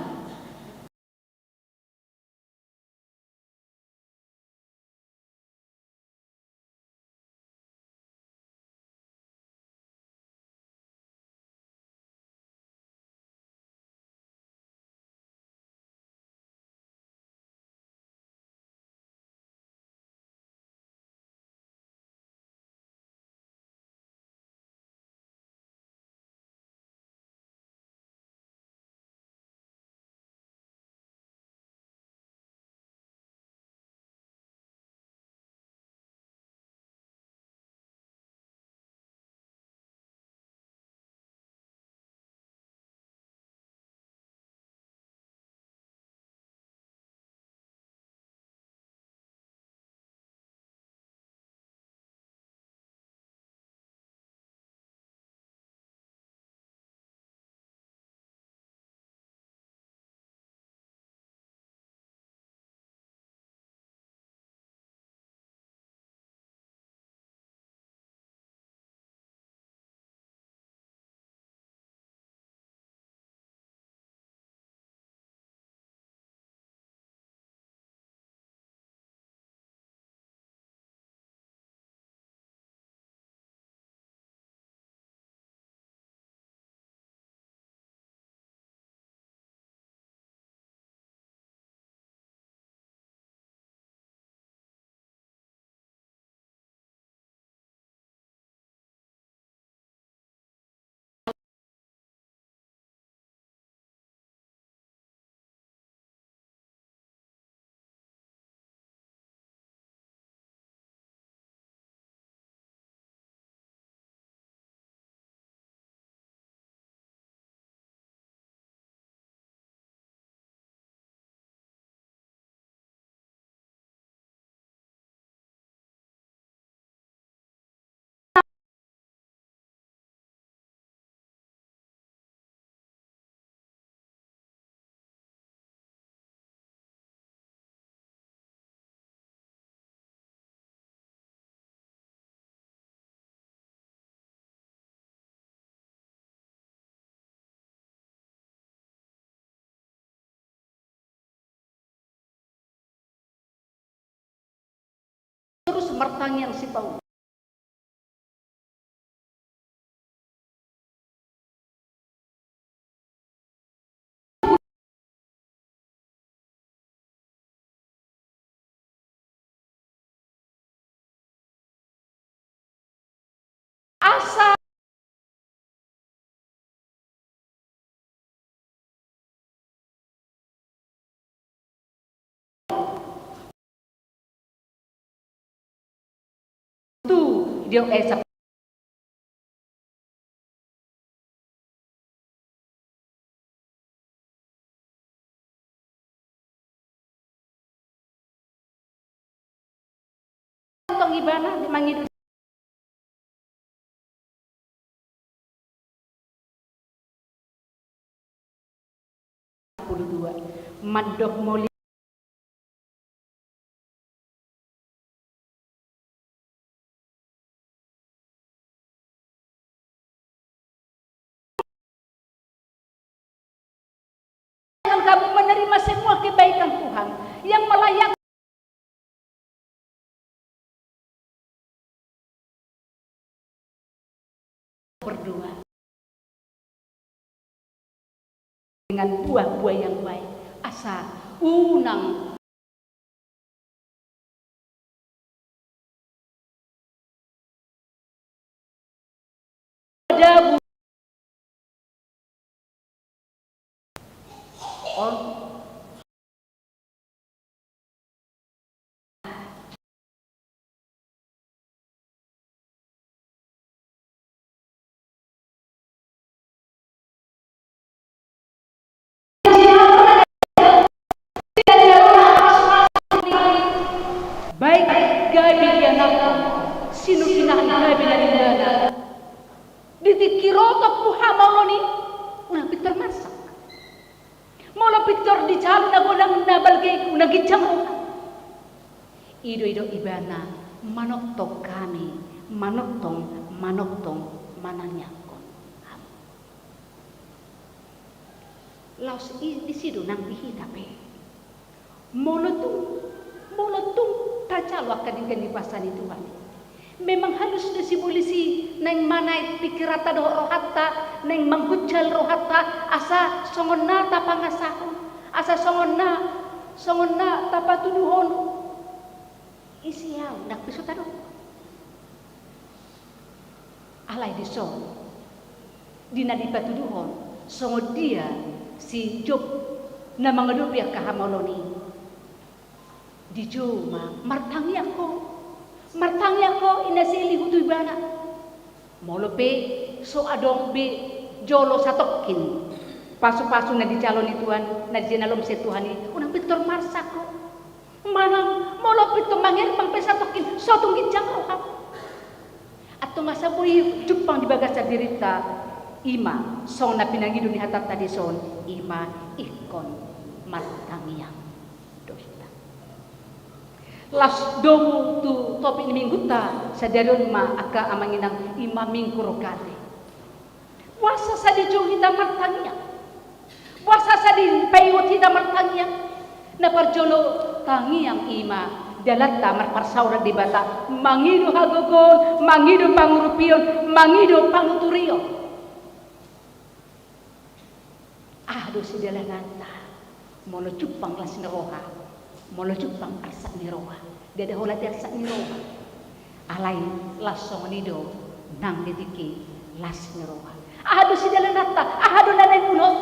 [SPEAKER 4] martangiang si Paulo. Asa tu dia esa tong ibana di mangidu dua mandok moli yang kamu menerima semua kebaikan Tuhan yang melayak berdua dengan buah-buah yang baik. Asa unang ada on baik gabi yang aku sinu kinahan gabi na dinana ditikirotok puha mauloni ulang Victor masak maula Victor di jalan na gulang nabalgay nagitsang ido ibana manoktong kami manoktong mananyakon laos isido nang dihitape molotung tajalo akan di pasani Tuhan. Memang halus na simbolisi nang manay pikirata do rohatta nang manggucal rohatta asa songon na tapangasahon asa songon na tapatuduhon isiyaw nagpisutado alay di song di nadipatuduhon songon dia si Job na mga lupia kahamaloni di Joma martangi ako inasili hutu ibana molope so adong be jolo satokin pasu-pasu na di calon ni Tuhan na di sinalom si Tuhan ni unang Victor marsako manang molope to mangir pang pesatokin so tunggit jang rohap at tumasaboy jupang di bagas sa dirita ima song na pinangido ni hatat tadi son ima ikon martangiang las domo tu topi ni mingguta sa daron ma aka amanginang ima mingkurokate wasa sa di jong hita martangya wasa sa di payot hita martangya na parjolo tangiang ima dalata marparsaura di bata mangido hagogon mangido pangurupion mangido panguturion do si dalananta molo cupang las ni roha molo cupang arsak ni roha dada holat arsak ni roha alay lasong nido nang ditiki las ni roha do si dalananta do nanay mulot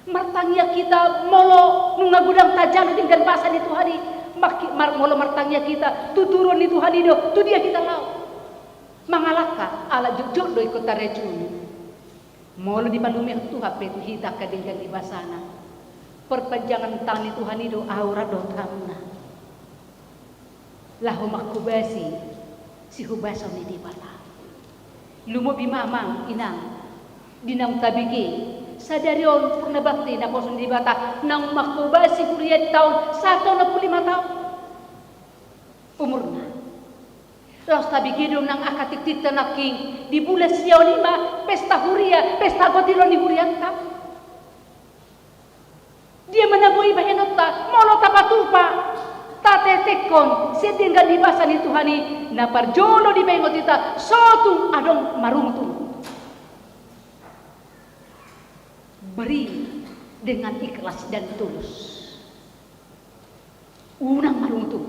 [SPEAKER 4] martangya kita molo nung nagudang tajalo tinggal basa ni Tuhani molo martangya kita tuturun ni Tuhani do tu dia kita lau mangalaka ala jujur do ikut tarejuni molo di palumi tu hape tu hita kadingan di basana perpanjangan tangan ni Tuhan itu aura do tamna lahu makubasi si hubaso ni di bala lumo bimamang inang dinang tabigi sadarion pag nabakti na poson di bata nang makubasi kuriyat taon 165 taon umur na laos tabigidong ng akatiktik na naking di bulas siya lima pesta huria pesta gotiro ni hurian ta dia menabuhi bahenota molo tapatupa tate tekon se tinggal di basan itu hani na parjolo di bengot kita sotung adong maruntung. Beri dengan ikhlas dan tulus. Unang maruntung.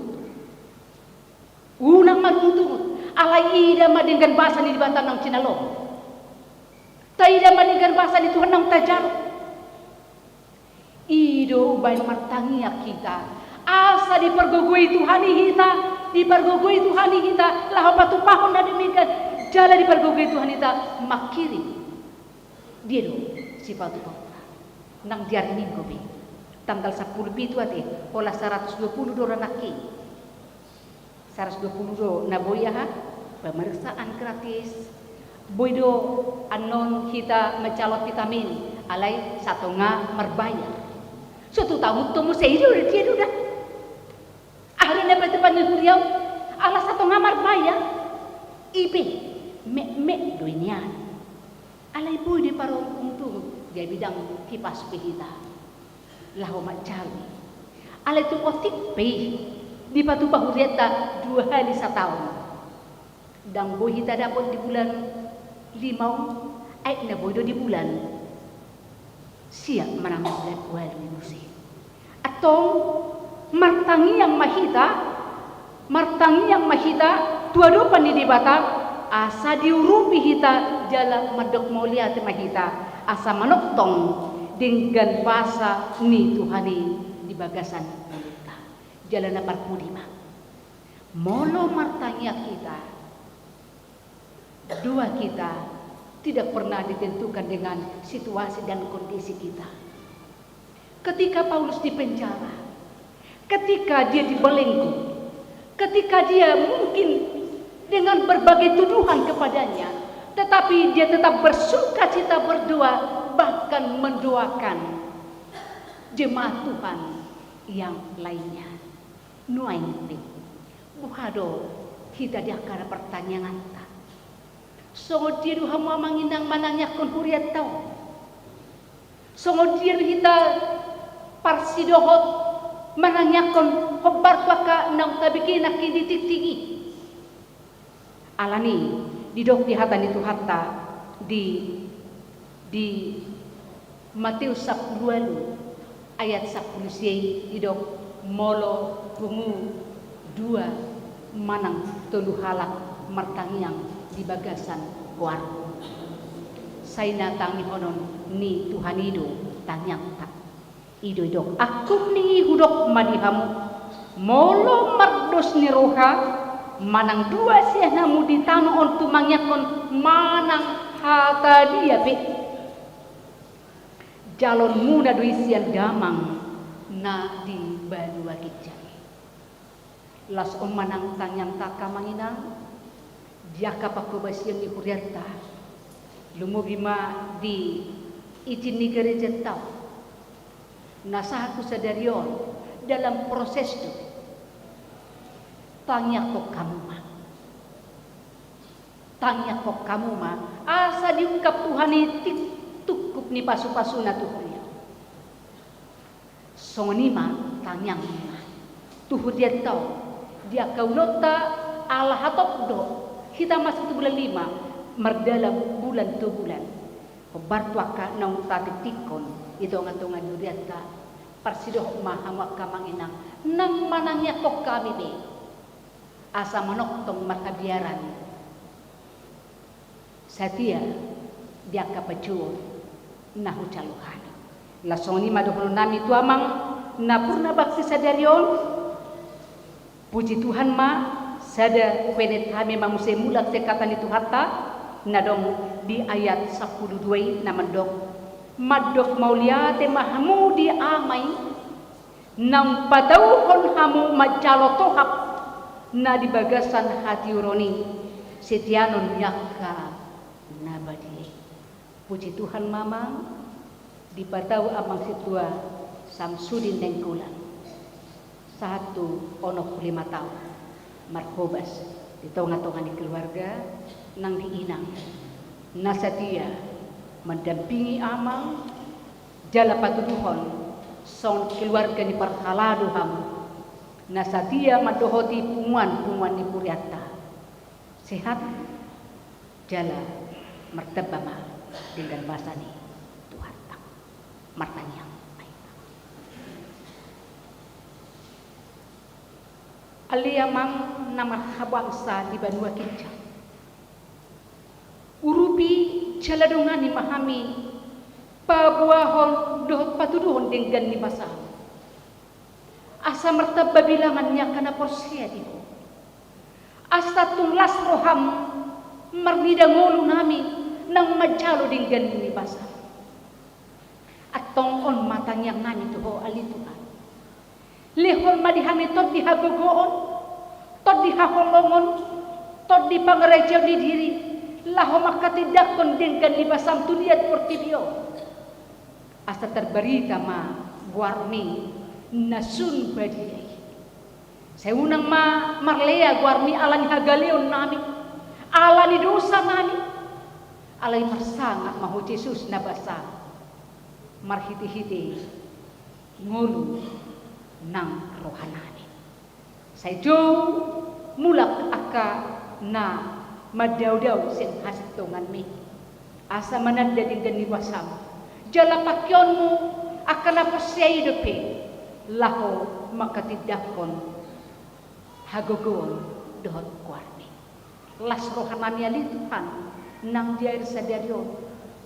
[SPEAKER 4] Unang maruntung. Alai ida ma dengan basan di batang ng Cinalong. Taida ma dengan basan di Tuhan ng Tajar. Ido ubay martangiak kita. Asa dipergogoi Tuhani kita, dipergogoi Tuhani kita, laho patupahon na demikian, jala dipergogoi Tuhan kita, makirim. Dia do, si patupahon. Nang diari minggu be, tanggal 10 itu ate, olah 120 do ranaki. 120 do na boya ha, pemeriksaan gratis. Boydo anon kita mencalot vitamin, alai satu nga merbayar. Suatu tahun temu seido dia dah. Ahli dapat panggil beliau, alas satu ngamar bayar, ibe, me dunia. Alai boy di parong untuk dia bidang kipas pehita, lahu macari. Alai tu otik peh di patu bahurieta 2 hari setahun. Dan boy kita dapat di bulan 5, na boy do di bulan siap menambah bulan kual minusi. Atau martangi yang mahita dua pani di Batam asa diurupi hita jala madok mulia te mahita asa manoktong dengan basa ni Tuhani di bagasan kita jala na parpudima molo martangi kita dua kita tidak pernah ditentukan dengan situasi dan kondisi kita. Ketika Paulus di penjara, ketika dia dibelenggu, ketika dia mungkin dengan berbagai tuduhan kepadanya, tetapi dia tetap bersuka cita berdoa, bahkan mendoakan jemaat Tuhan yang lainnya. Nuainti, buhado kita diakara pertanyaan. Songo diru hama manginang manangnya kon huriat tau. Songo diru hita parsidohot manangnya kon hobar paka nang tabiki nakiditik tigi. Alani didok di hatan itu hatta di Matius 10 ayat 10 didok molo bungu 2 manang telu halak martangiang di bagasan warung. Saya tangi honon ni Tuhan ido tanyang tak ido idok aku ni hudok madihamu molo mardos ni roha manang 2 siah namu di tano on tumangyakon manang hata dia be jalon muda do isian damang na di balu wakijai las om manang tanyang tak kamanginang jaka pakobasian di hurianta lumubima di itin ni gereja tau nasahaku sadarion dalam proses itu tanya kok kamu ma asa diungkap Tuhan itu tukup ni pasu-pasu na Tuhan ya sonima tanyang Tuhan dia tahu dia kaulota Allah hatop do kita masuk bulan 5 merdalam bulan 2 bulan bartuaka naung tatitikon itu ngantungan duriata parsidoh mahamak kamanginang nang manangnya kok kami be asa manoktong makabiaran satia dia kapacur nahu caluhan lasoni madohon nami tu amang napurna bakti sadarion puji Tuhan ma sada kwenet kami mamuse mulak sekatan itu hatta nadong di ayat 12 na madok mauliate mahamu di amai nang padauhon hamu macalotohap na di bagasan hati uroni setianon yakka nabadi puji Tuhan mamang di patau amang situa Samsudin Dengkulan 1 onok 5 tahun markobas di tonga-tonga di keluarga nang diinang nasatia mendampingi amang jala patuduhon son keluarga di parhaladu hamu nasadia madohoti punguan ni puriata sehat jala mertebama dengan bahasa ni Tuhan tak martanya aliamang namar habangsa di Banua Kinca urupi jaladungan ni mahami pabuahon dohot patuduhon dengan ni bahasa asa mertaba bilangannya kana porsia itu asa tunglas roham marnida ngolu nami nang majalo dengan ni bahasa atong on matanya nami tuho alituhan lehon madihami tot dihagogoon tot dihaholongon tot dipangerejo di diri laho makatidakon dengan ni basam tuliat portibio asa terberita ma guarmi nasun badiyai saya unang marlea guarmi alani hagaleon nami alani dosa nami alai marsangat mahu Yesus na basa marhiti-hiti ngulu nang rohanani saya jauh mulak aka na madaw-daw sin hasitongan mi asa mananda dengan niwasam jala pakyonmu akan apa siya hidupi laho makatidakon hagogon dohot kuarni las rohanani ali Tuhan nang diair sadaryo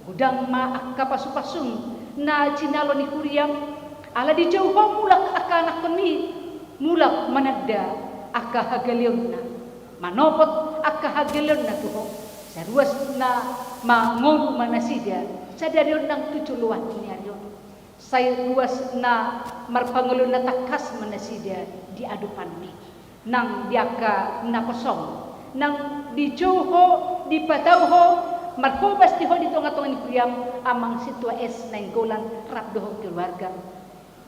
[SPEAKER 4] gudang ma akka pasu-pasung na cinalo ni kuriam ala di jauh mulak akka anak kami mulak manada akka hagalion na manopot akka hagalion na tuho saruas na mangolu manasida sadaryo nang tuculuan niaryo saya ruas na marpangulo na takas manasida di adupan mi nang diaka na kosong nang di Joho di Patauho marpobas di ho di tonga-tonga ni Priam amang sitwa es na inggolan rapdoho keluarga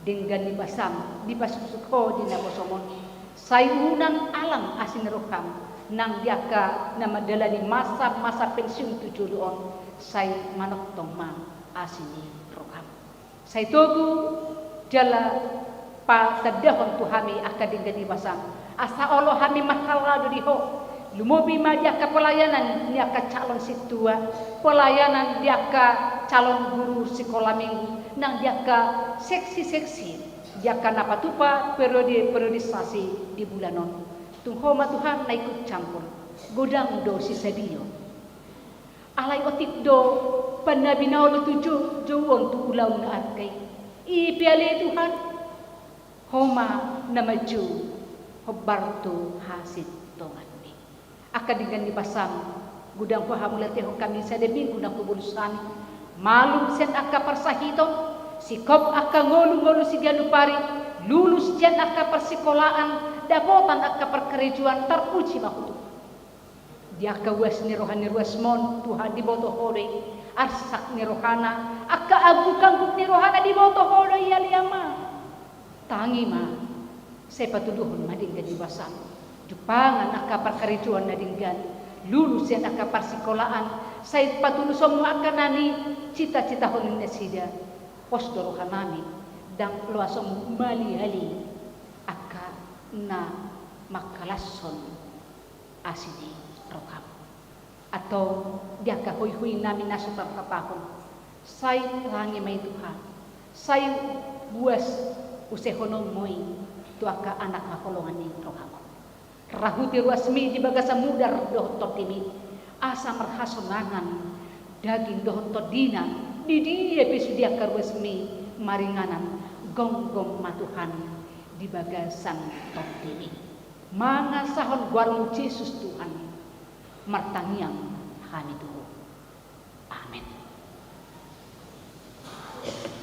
[SPEAKER 4] dengan di basam di pasusukho di nakosomon sayunan alang asin roham nang diaka na madala ni masa pensiun tujuloon say manok tongma asini roham say togu jala pa tadahon tuhami aka dengan di basam asa Allah hami mahalado di ho lumobi ma dia ka pelayanan dia ka calon situa pelayanan dia ka calon guru sekolah minggu nang dia ka seksi dia ka napatupa periodisasi di bulanon tunghoma Tuhan na ikut campur godang do si sadio alai otik do panabinaw lo tuju jowon tu ulaw na arkay ipiali Tuhan homa na maju hobarto hasit tongan aka dengan dipasang gudang pahamulate ho kami sa debi gudang kubulusan malum sen aka persahito sikop aka ngolu si dianupari lulus jan aka persikolaan dapotan aka perkerejuan terpuji mahutu dia ka was ni rohani ruasmon Tuhan di boto hore arsak ni rohana aka agu ni rohana di boto hore ya liama tangi ma saya patuduhon mading di basang Jupangan aka perkerijuan na dinggan lulus yan aka persikolaan say patulusom mo aka nani cita-cita honin na sida posdoro kanami dang luasom mali-hali aka na makalason asini rokam atau dia ka huy-huy namin nasutar kapakon say rangi may Tuhan say buas usehonong moy tu aka anak makolongan ni rokam rahuti ruasmi di bagasa mudar doh totimi asa marhasonangan daging doh todina di dia pisudia karwasmi maringanan gonggong matuhan di bagasan totimi mga sahon guarmu Yesus Tuhan martangiang hani tuho amin.
[SPEAKER 5] Ku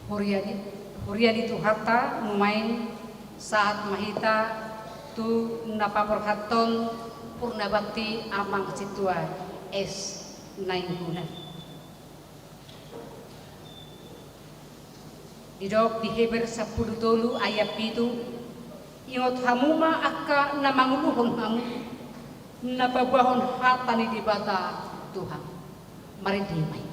[SPEAKER 4] Huriadi tu harta numain saat mahita tu napaporhaton purna bakti amang situa es 9 bulan. Didok di Heber 10 tolu ayat itu ingot hamuma akka na manguluhon hamu napabahon hatani di bata Tuhan. Mari dimay.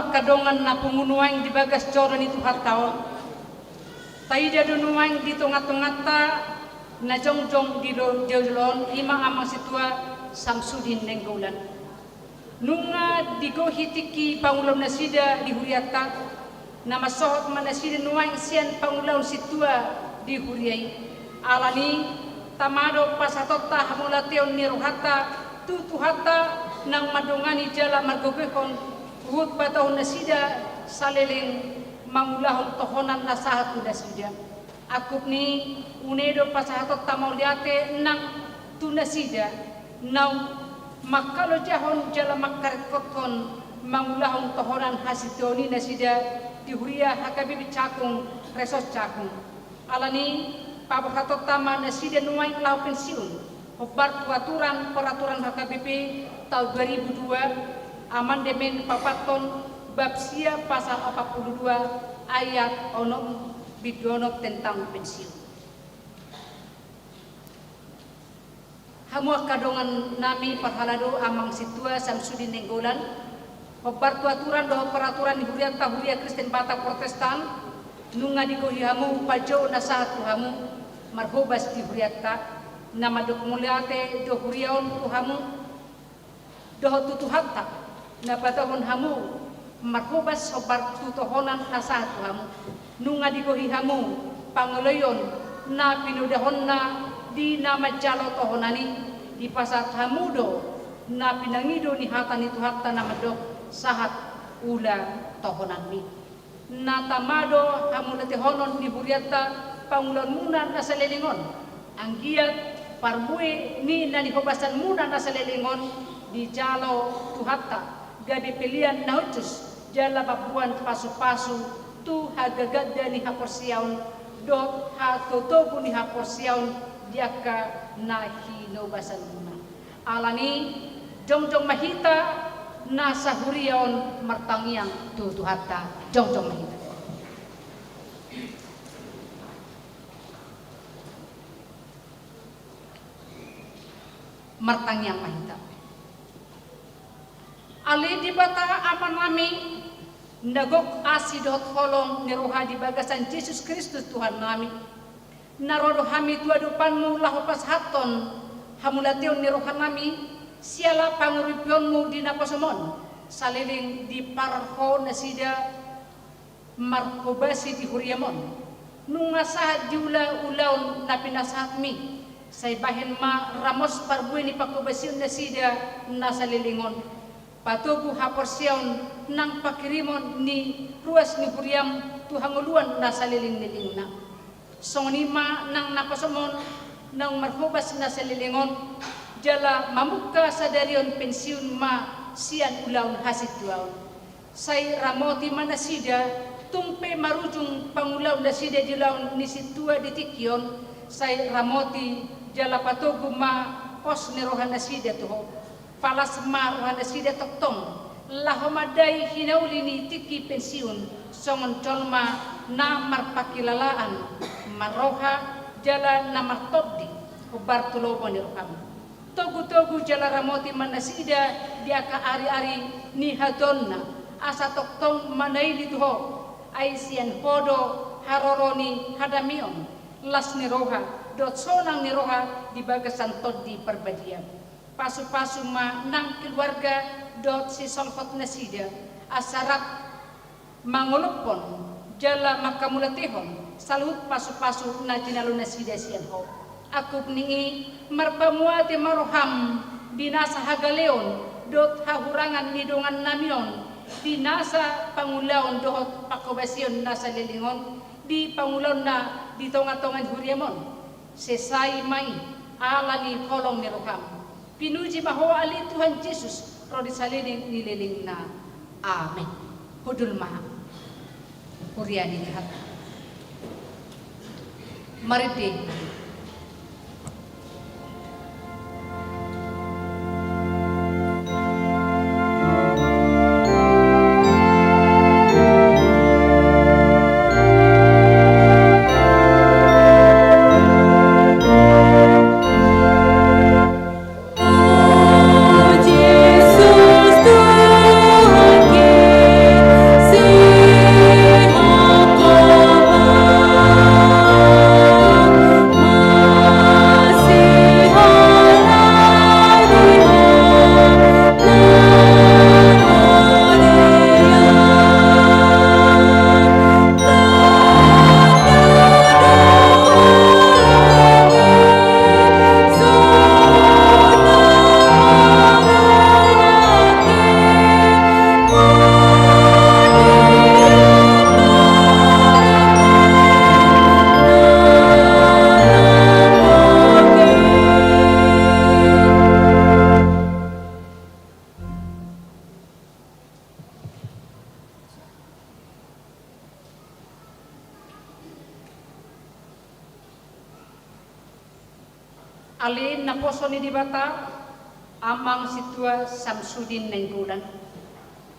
[SPEAKER 4] Kadongan na pungunuang di bagas coron itu hataon. Taida dunuang di tongat-tongata na jongjong di jolon ima amang situa Samsudin Nenggolan. Nunga di gohitiki pangulaw na sida di huriata na masohot man na sida nuang siyan pangulaw situa di huriyay. Alani tamado pasatota hamulateon ni ruhata tutuhata nang madungani jala margogekon Uhud patahon na sida saliling mangulahon tohonan na sahat na sida. Akup ni unedo pasahatot tamauliate nang tunasida nang makalojahon jala makarikotkon mangulahon tohonan hasitoni na sida dihuria hakabibi cakung resos cakung. Alani papahatot tama na sida nuway lau pensiun. Hobar peraturan hakabibi tahun 2002 amandemen papaton bab sia pasal 42 ayat onom bidonok tentang pensiun. Hamu kadongan nami parhalado amang situa Samsudin Nenggolan hobar aturan doh peraturan huria Kristen Batak Protestan nunga digohi hamu pajo nasahat hamu marhobas di huriata nama dok muliate do huriaon hamu doh tutuhatta na patahon hamu marhubas sobar tutohonan nasahat hamu nunga digohi hamu pangeloyon na pinudahon na di nama jalo tohonani di pasat hamudo na pinangido ni hatan itu hatta nama dok sahat ula tohonan ni na tamado hamu honon di huriata pangulon muna na salelingon anggiat parmue ni na dihobasan muna na salelingon di jalo tuhatta gabi pilihan na utus jala babuan pasu-pasu tu hagagada ni haporsiaon dot hatotobu ni haporsiaon diaka na hinobasan muna. Alani jongjong mahita na sahuriaon martangiang tutuhata jongjong mahita. Martangiang mahita. Ali di bata aman nami nagok asidot holong niruha di bagasan Yesus Kristus Tuhan nami narodo hami tua dupanmu lahopas haton hamulateo niruha nami siala panguripionmu di naposomon saliling di parho nasida markobasi di huriamon nunga sahat di ulaw na pinasahat mi sa ibahin ma ramos parbuay ni pakobasyon na sida nasa lilingon patugo haporsyon ng pakirimon ni ruas ni huriam tuhanguluan nasa liling-liling na sonima nang napasomon ng marhubas nasa lilingon jala mamuka sa darion pensiyon ma siyan ulaw hasit duaw say ramoti manasida tumpe marujung pangulaw na sida dilaw ni situa ditikyon say ramoti jala patugo ma pos ni rohan na sida tuho palas ma rohan na sida toktong lahomaday hinauli ni tiki pensiyon songon colma na marpakilalaan maroha jala na martodi ubar tulobo ni roham togu-togu jala ramoti manasida dia ka ari-ari ni hadonna asa toktong manay lituho ay siyan podo haroroni hadamion las ni roha dot sonang ni roha di bagasan todi perbadia pasu-pasu ma nang keluarga dot si solfot nasida asarat mangolopon jala makamulatihon salut pasu-pasu na jinalo nasida siyan ho aku ni marpamuate maroham binasa hagaleon dot hahurangan nidongan namion binasa pangulaon dohot pakobasyon nasa lilingon di pangulaon na di tonga-tongan huriamon sesai mai alani kolong ni roham pinuji bahwa ali Tuhan Yesus rodi saliling nililing na amin hudul maha huriani lihat maride alin na poso ni dibata amang situa Samsudin Nenggulan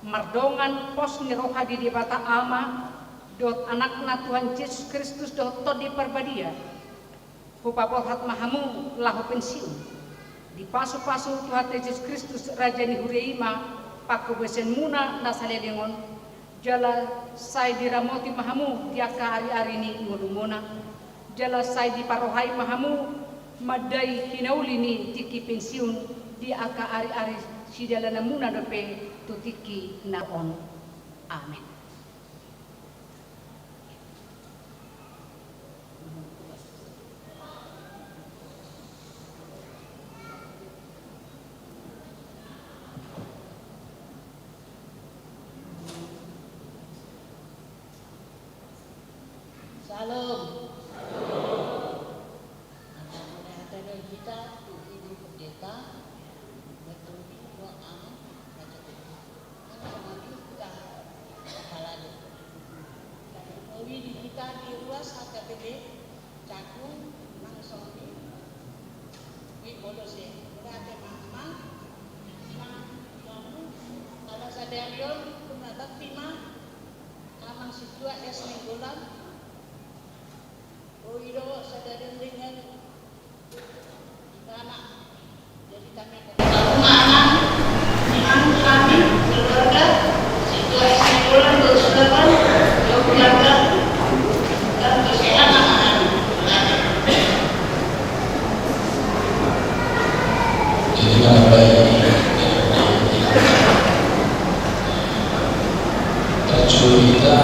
[SPEAKER 4] mardongan pos ni roha di dibata ama dot anak na Tuhan Yesus Kristus dot to di perbadia hupapohat mahamu lahu pensiun di pasu-pasu Tuhan Yesus Kristus Raja ni Hureima paku besen muna nasalelingon jala say diramoti mahamu diaka ari-ari ni ngulumuna jala say di parohai mahamu madai hinauli ni tiki pensiun di aka ari-ari sidala namuna dope tutiki naon amin
[SPEAKER 5] Salam. Anak-anak kita ibu pendeta bertemu doa baca doa. Karena kita kepala di kita di ruas HKBD Cakung Mangsoni di Bodose. Berada mama kamu kalau sadarion kunatak pima amang situa es minggulan Oiro sadarion dengan anak jadi kami anak kami keluarga situa es minggulan bersaudara keluarga dan kesehatan
[SPEAKER 6] Kita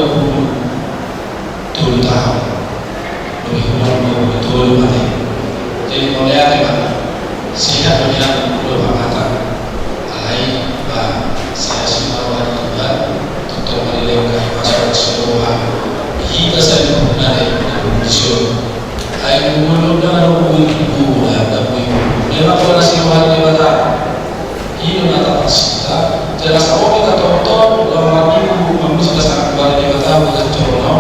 [SPEAKER 6] betul tahu lebih betul mati. Jadi mulai ada sehingga dunia belum kata alai saya semua wanita untuk menilai masalah seluruh kita saya mengenai Indonesia. Ayo mulut dan ibu dan ibu. Memang kalau nasi wali bata ini mata pasita. Jelas kalau kita tonton lama ibu manusia sangat wali bata bukan corona.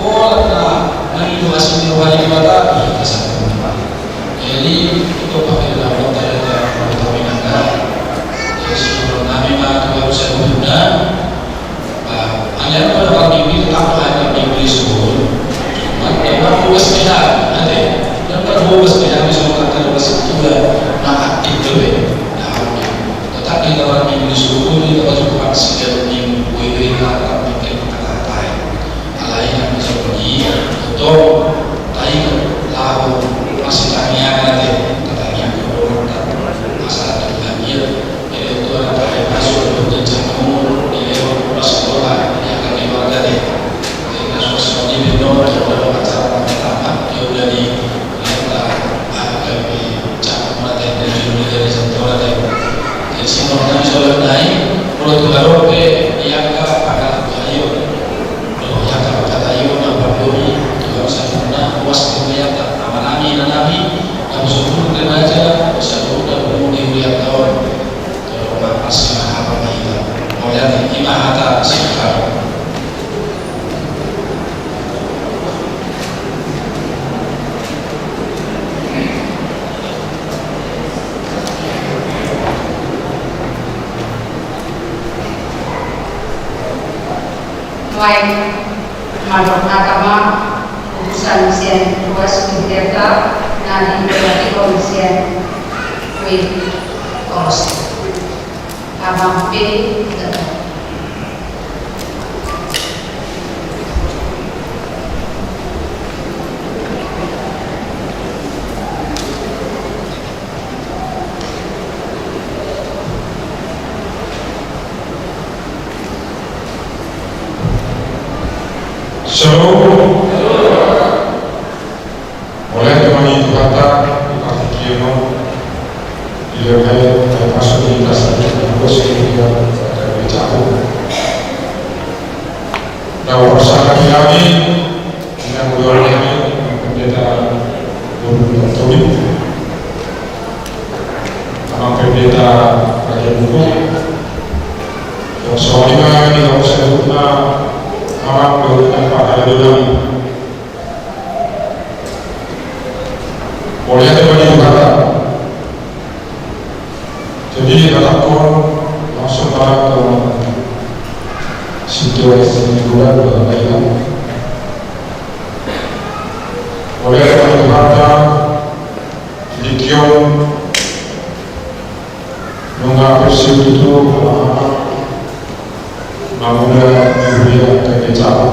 [SPEAKER 6] Oh na itu hasil wali bata kita sangat menikmati. Jadi itu pakai dalam tanda permintaan. Jadi sebelum kami mah harus saya guna. Hanya pada pagi ini tetap hanya di school. Memang buat sepeda, nanti dan buat sepeda bisa mengatakan juga aktif lebih. Tetapi dalam minggu suku ini dapat juga setiap minggu ini akan bikin kata-kata alai yang bisa pergi atau tadi lalu masih tanya nanti katanya kalau masalah lagi itu ada yang masuk untuk jenjang di level sekolah yang akan dibawa dari sosial media atau acara pertama dia udah di kita kami cakap mata dan judul dari satu orang jadi semua kami soal naik menurut baru ke yang akan ayo kalau yang kata ayo nampak doi juga bisa guna luas kemudian nama nabi kamu sebut dengan aja bisa udah umur di tahun kalau masih apa kita mau lihat lima hata sekarang.
[SPEAKER 4] Baik, menurut agama urusan sien luas bibliotek nanti berarti komisian win kos agama P
[SPEAKER 7] Shalom. Oleh teman itu kata di Kiyama dilakukan termasuk di dasar bos yang ada jauh. Dan bersama kami dengan beliau kami pendeta Guru Tony, sama pendeta Raja Buku, yang soalnya di kawasan Utara amat berhubungan pada dunia. Boleh ada banyak kata. Jadi katakan langsung barang ke situasi juga berbeda. Boleh ada banyak kata. Jadi kion mengaku itu namun dia terkecap.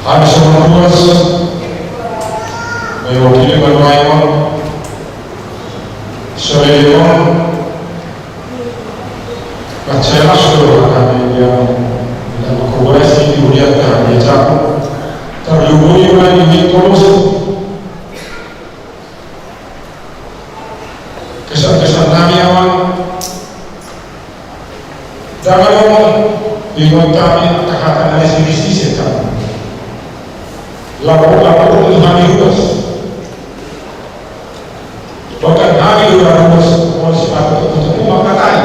[SPEAKER 7] Habis menulis mewakili Bapak Soleimon percaya seluruh kami yang kolaborasi di dunia terkecap terhubungi oleh ini terus kesan-kesan kami awal. Jangan ngomong bingung kami katakan dari sisi setan. Lapor itu kami urus. Bahkan kami sudah urus polisi patut untuk mengatakan.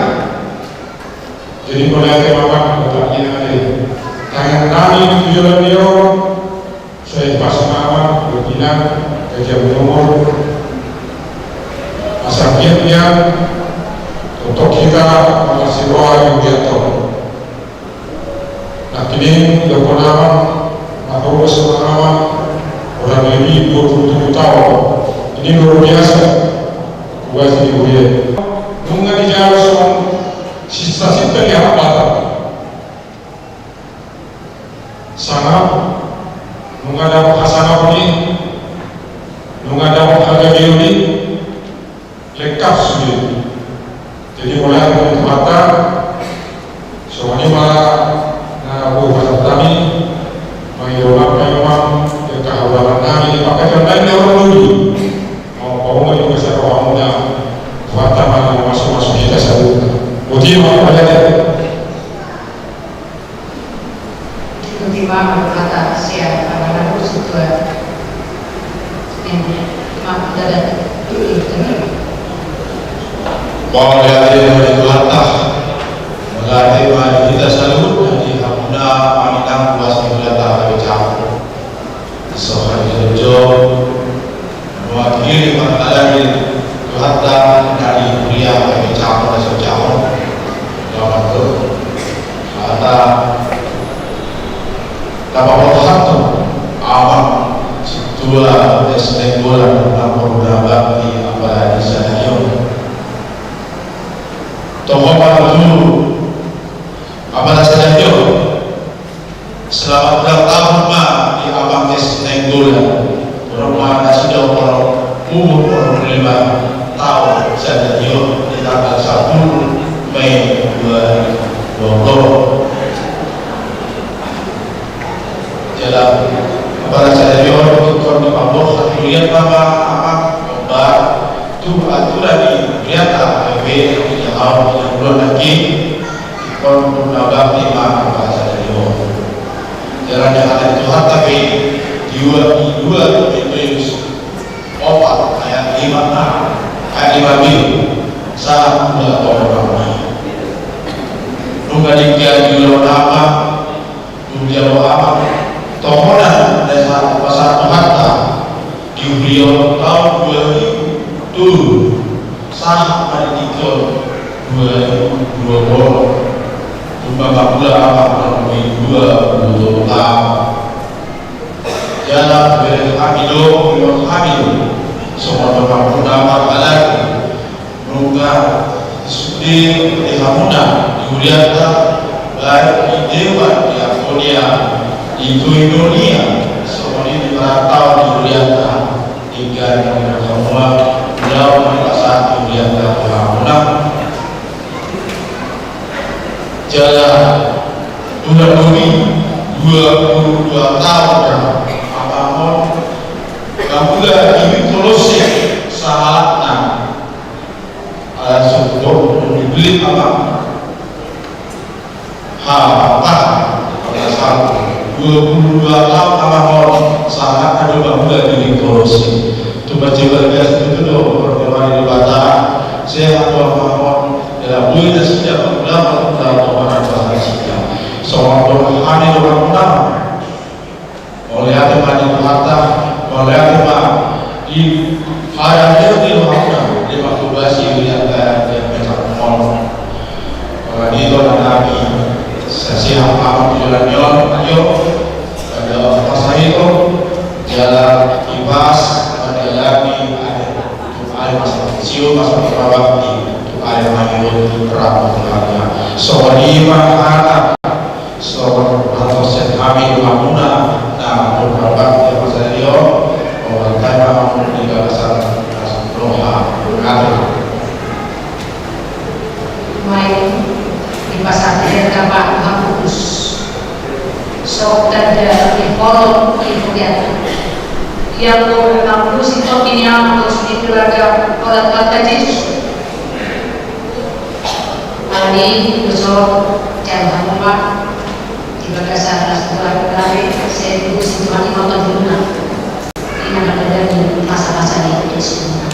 [SPEAKER 7] Jadi mulai kemampuan letaknya ada. Tangan kami di jalan dia, saya pas nama berpindah kerja nomor. Asalnya untuk kita mengasih roh yang jatuh. Nah kini berpengalaman atau berpengalaman orang lebih 27 tahun. Ini luar biasa. Buat ini boleh. Mengenai jalan sisa-sisa yang apa? Sangat menghadap hasanah ini, menghadap harga diri lengkap sendiri. Jadi mulai dari mata, soalnya malah bukan kami mengidolakan yang kehabaran kami dipakai lain orang dulu mau mau juga saya kamunya kuat mana masuk kita sebut uji mau aja
[SPEAKER 8] Terima berkata siapa anak situa ini mak dadat itu
[SPEAKER 6] Bahwa dari harta melatih mari kita selalu dari hamuna paminang kuasa melata bercampur seorang jodoh mewakili perkalaan harta dari kuliah bercampur sejauh dalam itu harta dapat satu awam situa SD bulan lapor dapat di apalagi sanayo tokoh para dulu apalagi sanayo selama bertahun di abang Tenggula rumah nasi umur 5 tahun sanayo di tanggal 1 Mei 2020 dalam para sanayo untuk dipampu lihat apa itu aturan di Riata PW yang belum lagi kon nabak 5 para sanayo jalan yang ada itu tapi dua itu opat ayat 5 ayat 5 bil sangat mudah orang nunggu dia di luar apa dia apa tokonan desa pasar harta di beliau tahun 2000 sah pada tiga 2020 Bapak pula apa melalui 2 jalan dari Hamido semua tempat pertama lagi menunggu studi di Hamuna di Uriata baik di Dewan di Aponia di Indonesia semua ini merantau di Uriata hingga di semua beliau merasa di Uriata di Hamuna jalan bulan Juni 22 tahun apapun kamulah ini terus saatnya ada syukur dibeli apa pada saat 22 tahun apapun saat ada bangunan ini terus coba gas itu dong pertemuan di Batak saya apapun dalam dunia sejak berapa tahun orang bahasa seorang hari orang utama oleh ada banyak harta oleh ada di ada di rumah di maktubasi yang petak mall kalau itu ada lagi sesi apa jalan ayo pada masa itu jalan ibas ada lagi ada masa kecil masa berbakti ada lagi ramah soalnya anak seorang atau kami Hamuna nah beberapa yang masa dia orang kaya di kawasan Roha berkata
[SPEAKER 8] main di pasar Dapat Hapus sok ada di kolom kemudian yang mengampus itu ini terus di keluarga orang kata Yesus hari besok jangan lupa berdasar setelah kami saya dulu situasi motor di rumah ini ada dari masa-masa itu semua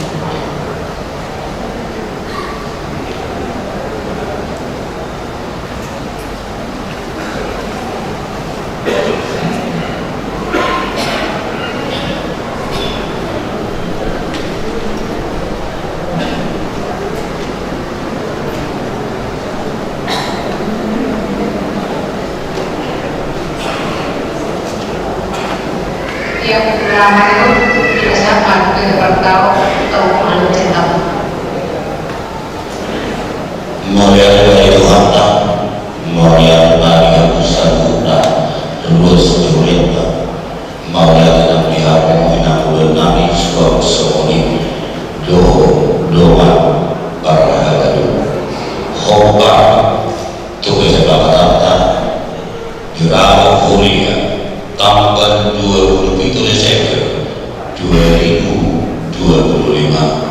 [SPEAKER 8] yang lama itu tidak siapa tidak tahu mana cerita
[SPEAKER 9] Melihat dari harta melihat dari pusat terus diurutkan melihat dan melihat mengenai nabi suatu seorang doa para hadirin hoba tugas bapak jurang Korea tanggal 27 Desember 2025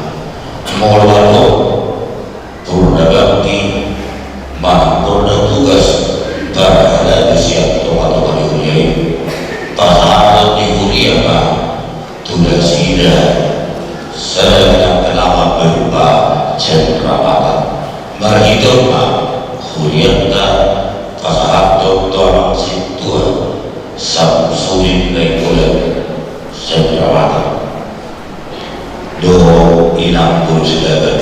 [SPEAKER 9] Maulana Purna Bakti Purna Tugas Barada Siap Tomat-tomat di Kuliah Pasahat di Kuliah Pak Tugas Sida sedang kenapa berupa cendramata marhidur Pak Kuliah Pasahat Dr. Situa Sabu Sulit Kuliah cendramata do inang pun sudah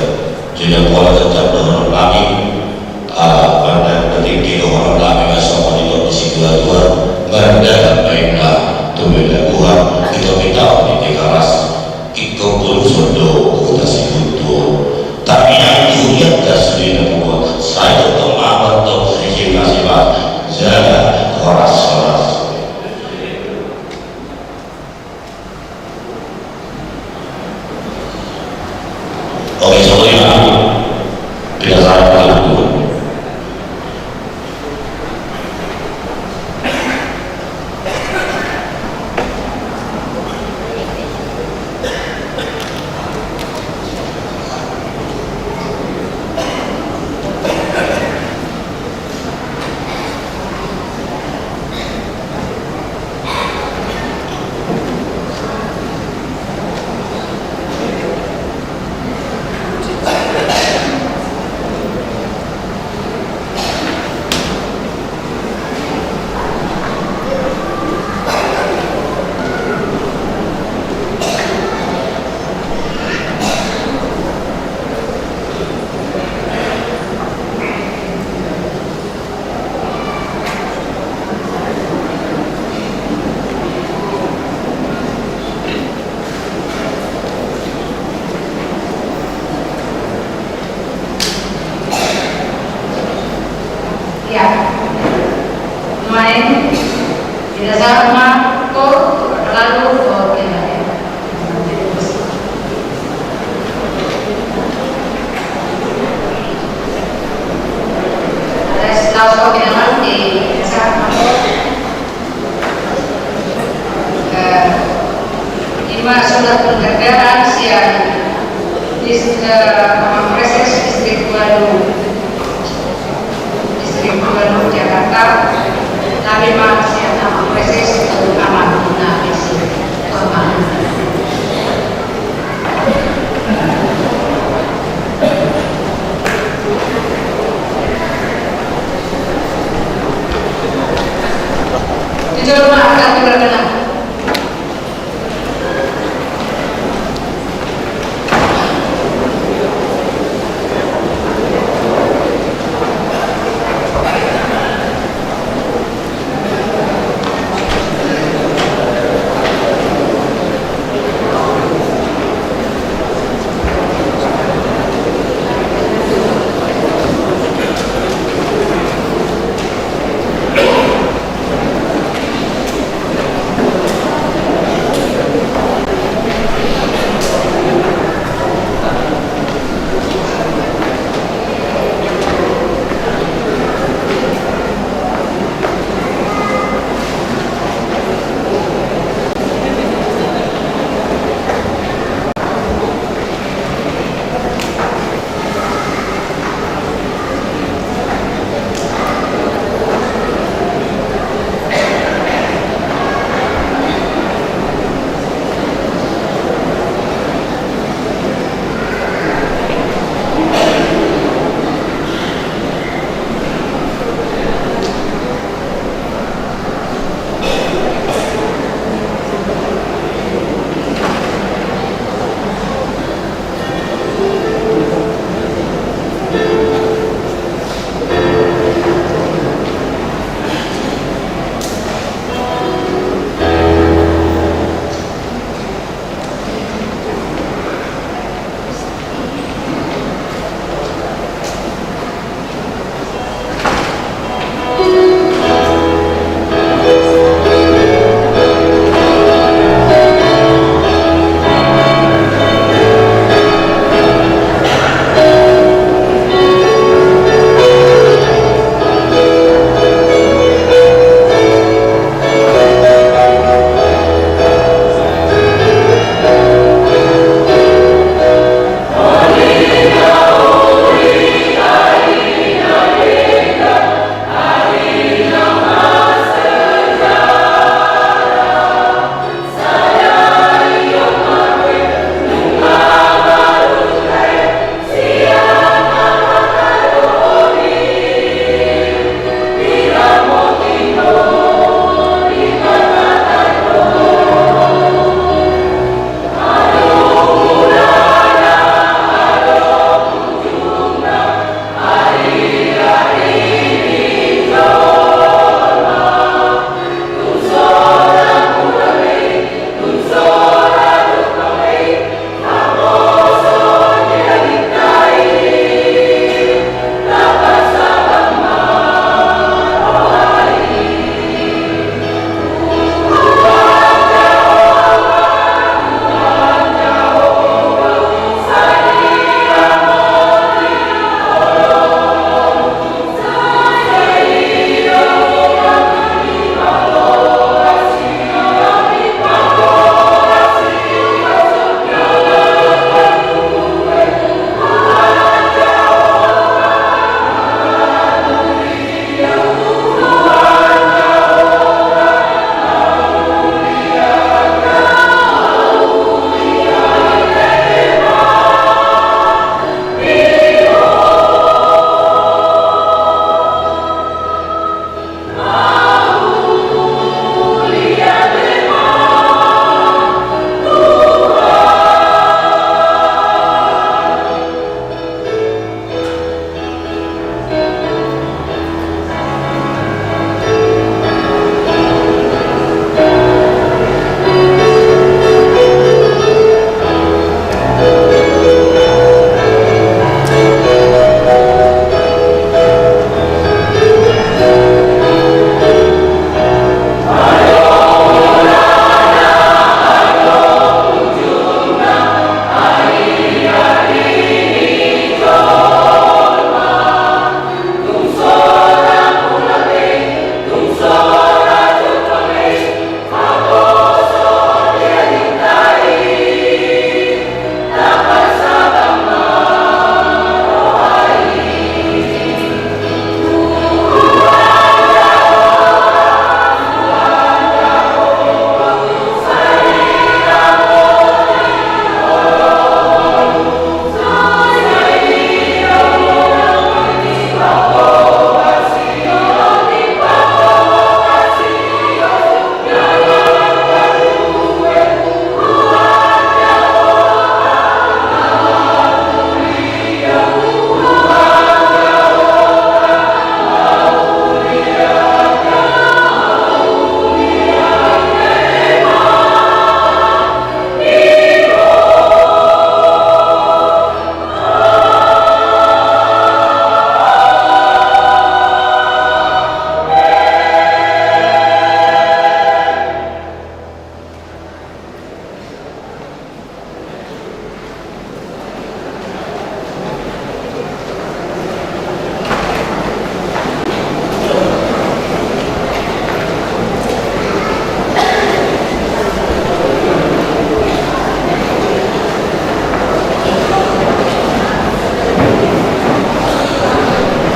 [SPEAKER 9] jadi pola tetap dengan kami pada ketika orang kami masuk di situ dua berada baiklah tujuan Tuhan kita minta di keras itu pun sudah kita sebut tapi yang itu yang sudah buat saya teman atau saya kasih jaga koras. Oke, semuanya tidak salah itu.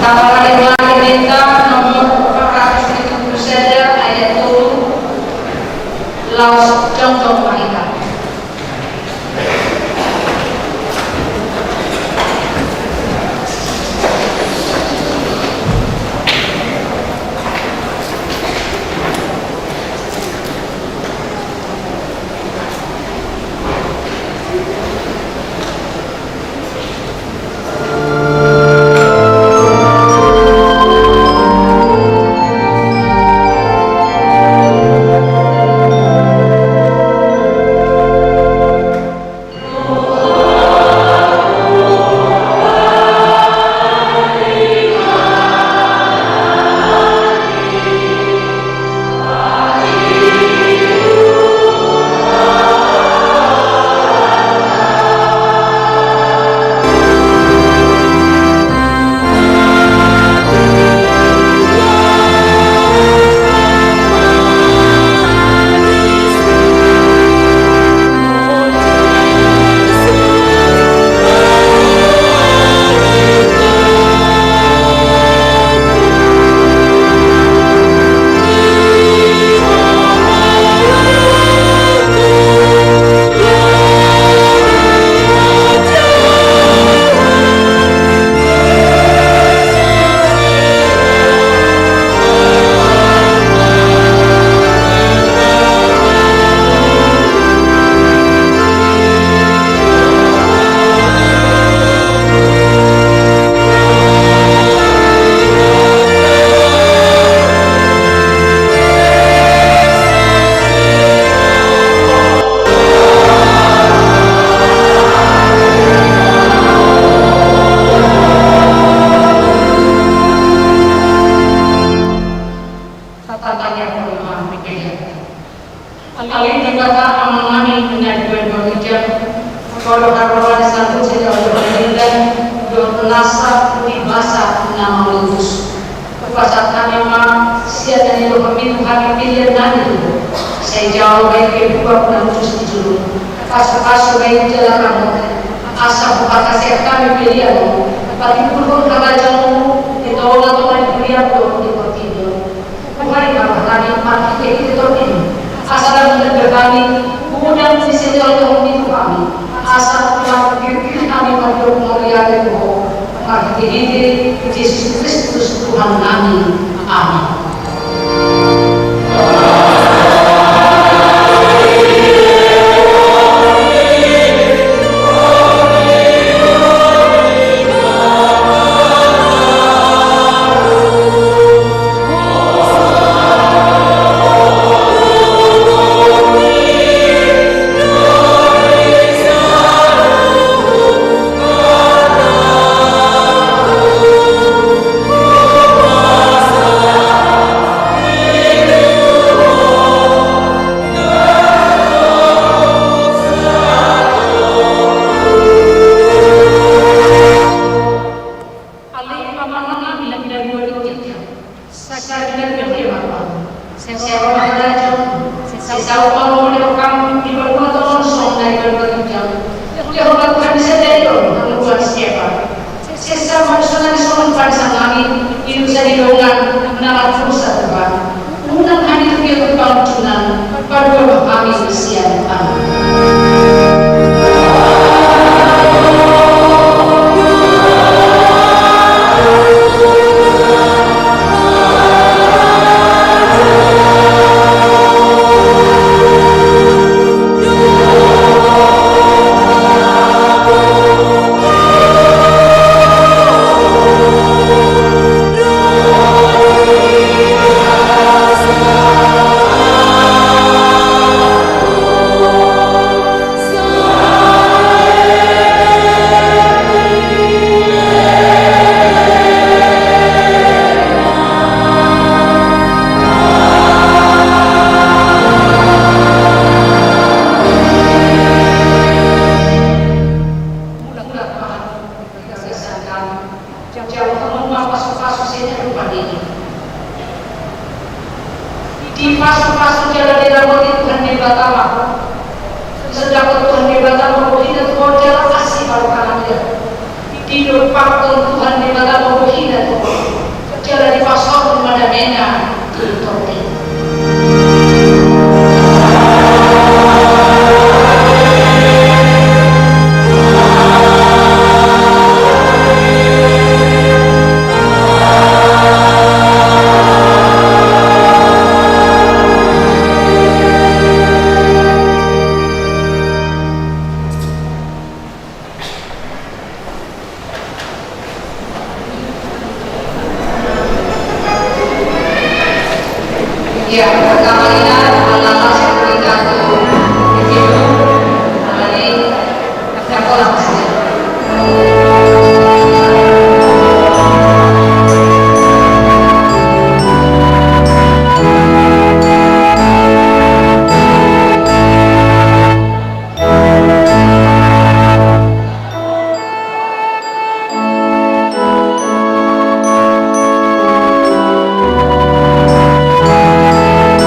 [SPEAKER 8] Pertama kali berita nomor 470 saja ayat 7 Laos Contoh Mahita. Yesus Kristus Tuhan kami. Amin. Di fase-fase jalan diraboti Tuhan di Batama, sedang Tuhan di Batama berhina Tuhan jalan kasih kalau kanan dia. Di depan Tuhan di Batama berhina Tuhan. Ya, agama